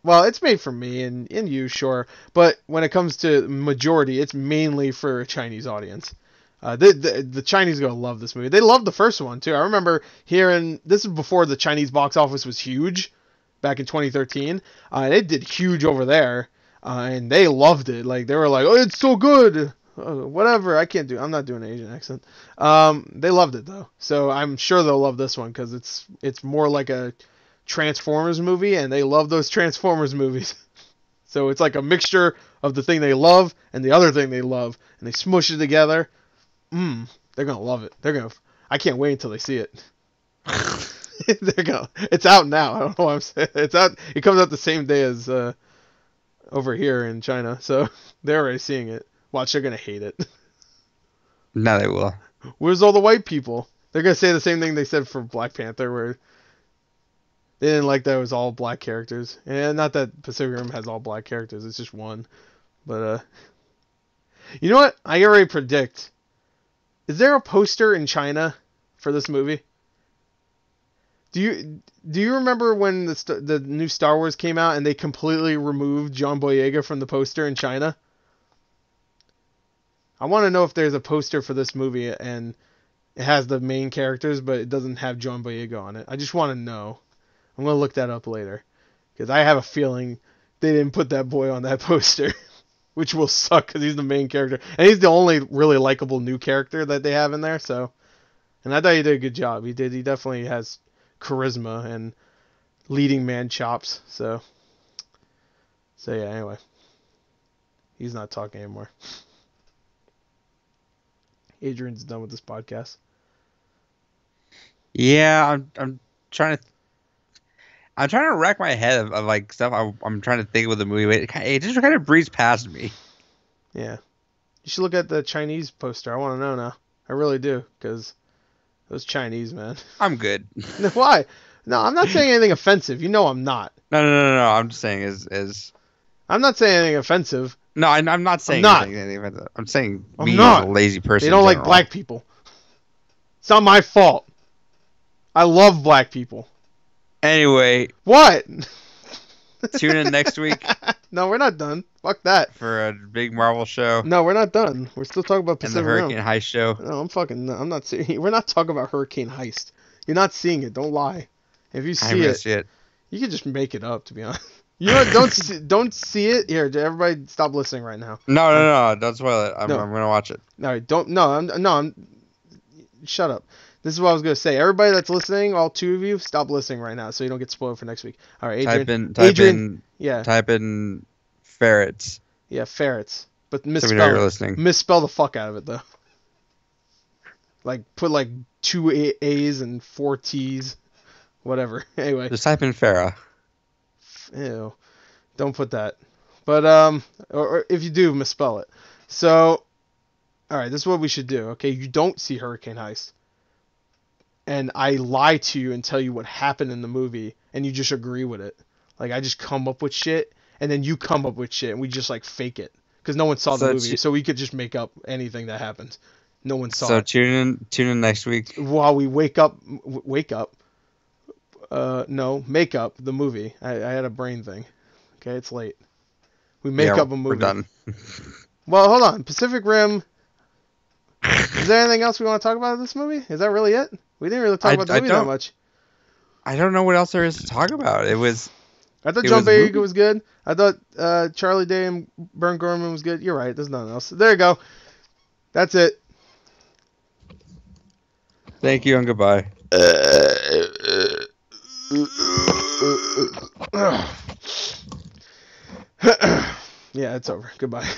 Well, it's made for me and you, sure. But when it comes to majority, it's mainly for a Chinese audience. The Chinese are going to love this movie. They loved the first one, too. I remember hearing... This is before the Chinese box office was huge, back in 2013. It did huge over there, and they loved it. Like, they were like, oh, it's so good! Whatever, I'm not doing an Asian accent. They loved it, though. So I'm sure they'll love this one, because it's more like a Transformers movie, and they love those Transformers movies. So it's like a mixture of the thing they love and the other thing they love, and they smush it together. They're gonna love it. I can't wait until they see it. It's out now. I don't know what I'm saying. It's out. It comes out the same day as over here in China, so they're already seeing it. Watch, they're gonna hate it. No, they will. Where's all the white people? They're gonna say the same thing they said for Black Panther, where they didn't like that it was all black characters. And not that Pacific Rim has all black characters, it's just one. But You know what? I already predict. Is there a poster in China for this movie? Do you remember when the new Star Wars came out and they completely removed John Boyega from the poster in China? I want to know if there's a poster for this movie and it has the main characters, but it doesn't have John Boyega on it. I just want to know. I'm going to look that up later. Because I have a feeling they didn't put that boy on that poster. Which will suck because he's the main character. And he's the only really likable new character that they have in there. So, and I thought he did a good job. He did. He definitely has charisma and leading man chops. So yeah, anyway. He's not talking anymore. Adrian's done with this podcast. Yeah, I'm trying to rack my head of like stuff I'm trying to think of the movie. It just kind of breezed past me. Yeah. You should look at the Chinese poster. I want to know now. I really do, because those Chinese, man. I'm good. Why? No, I'm not saying anything offensive. You know I'm not. No. I'm just saying is. I'm not saying anything offensive. No, I'm not saying anything offensive. I'm saying me as a lazy person. They don't like black people. It's not my fault. I love black people. Anyway. What? Tune in next week. No, we're not done. Fuck that. For a big Marvel show. No, we're not done. We're still talking about Pacific Rim. And the Hurricane Heist show. No, I'm not seeing. We're not talking about Hurricane Heist. You're not seeing it. Don't lie. If you see it, you can just make it up. To be honest, you know what? Don't see it. Here, everybody, stop listening right now. No. Don't spoil it. I'm gonna watch it. All right, don't. No, shut up. This is what I was going to say. Everybody that's listening, all two of you, stop listening right now so you don't get spoiled for next week. All right, Adrian. Type in ferrets. Yeah, ferrets. But misspell so we know you're listening. Misspell the fuck out of it, though. Like, put like 2 A's and 4 T's. Whatever. Anyway. Just type in Farah. Ew. Don't put that. But, or if you do, misspell it. So, all right, this is what we should do, okay? You don't see Hurricane Heist. And I lie to you and tell you what happened in the movie, and you just agree with it. Like, I just come up with shit, and then you come up with shit, and we just, like, fake it. Because no one saw the movie, so we could just make up anything that happened. No one saw it. So tune in next week. While we make up the movie. I had a brain thing. Okay, it's late. We make up a movie. We're done. Well, hold on. Pacific Rim. Is there anything else we want to talk about in this movie? Is that really it? We didn't really talk about the movie that much. I don't know what else there is to talk about. I thought John Boyega was good. I thought Charlie Day and Bern Gorman was good. You're right. There's nothing else. There you go. That's it. Thank you and goodbye. Yeah, it's over. Goodbye.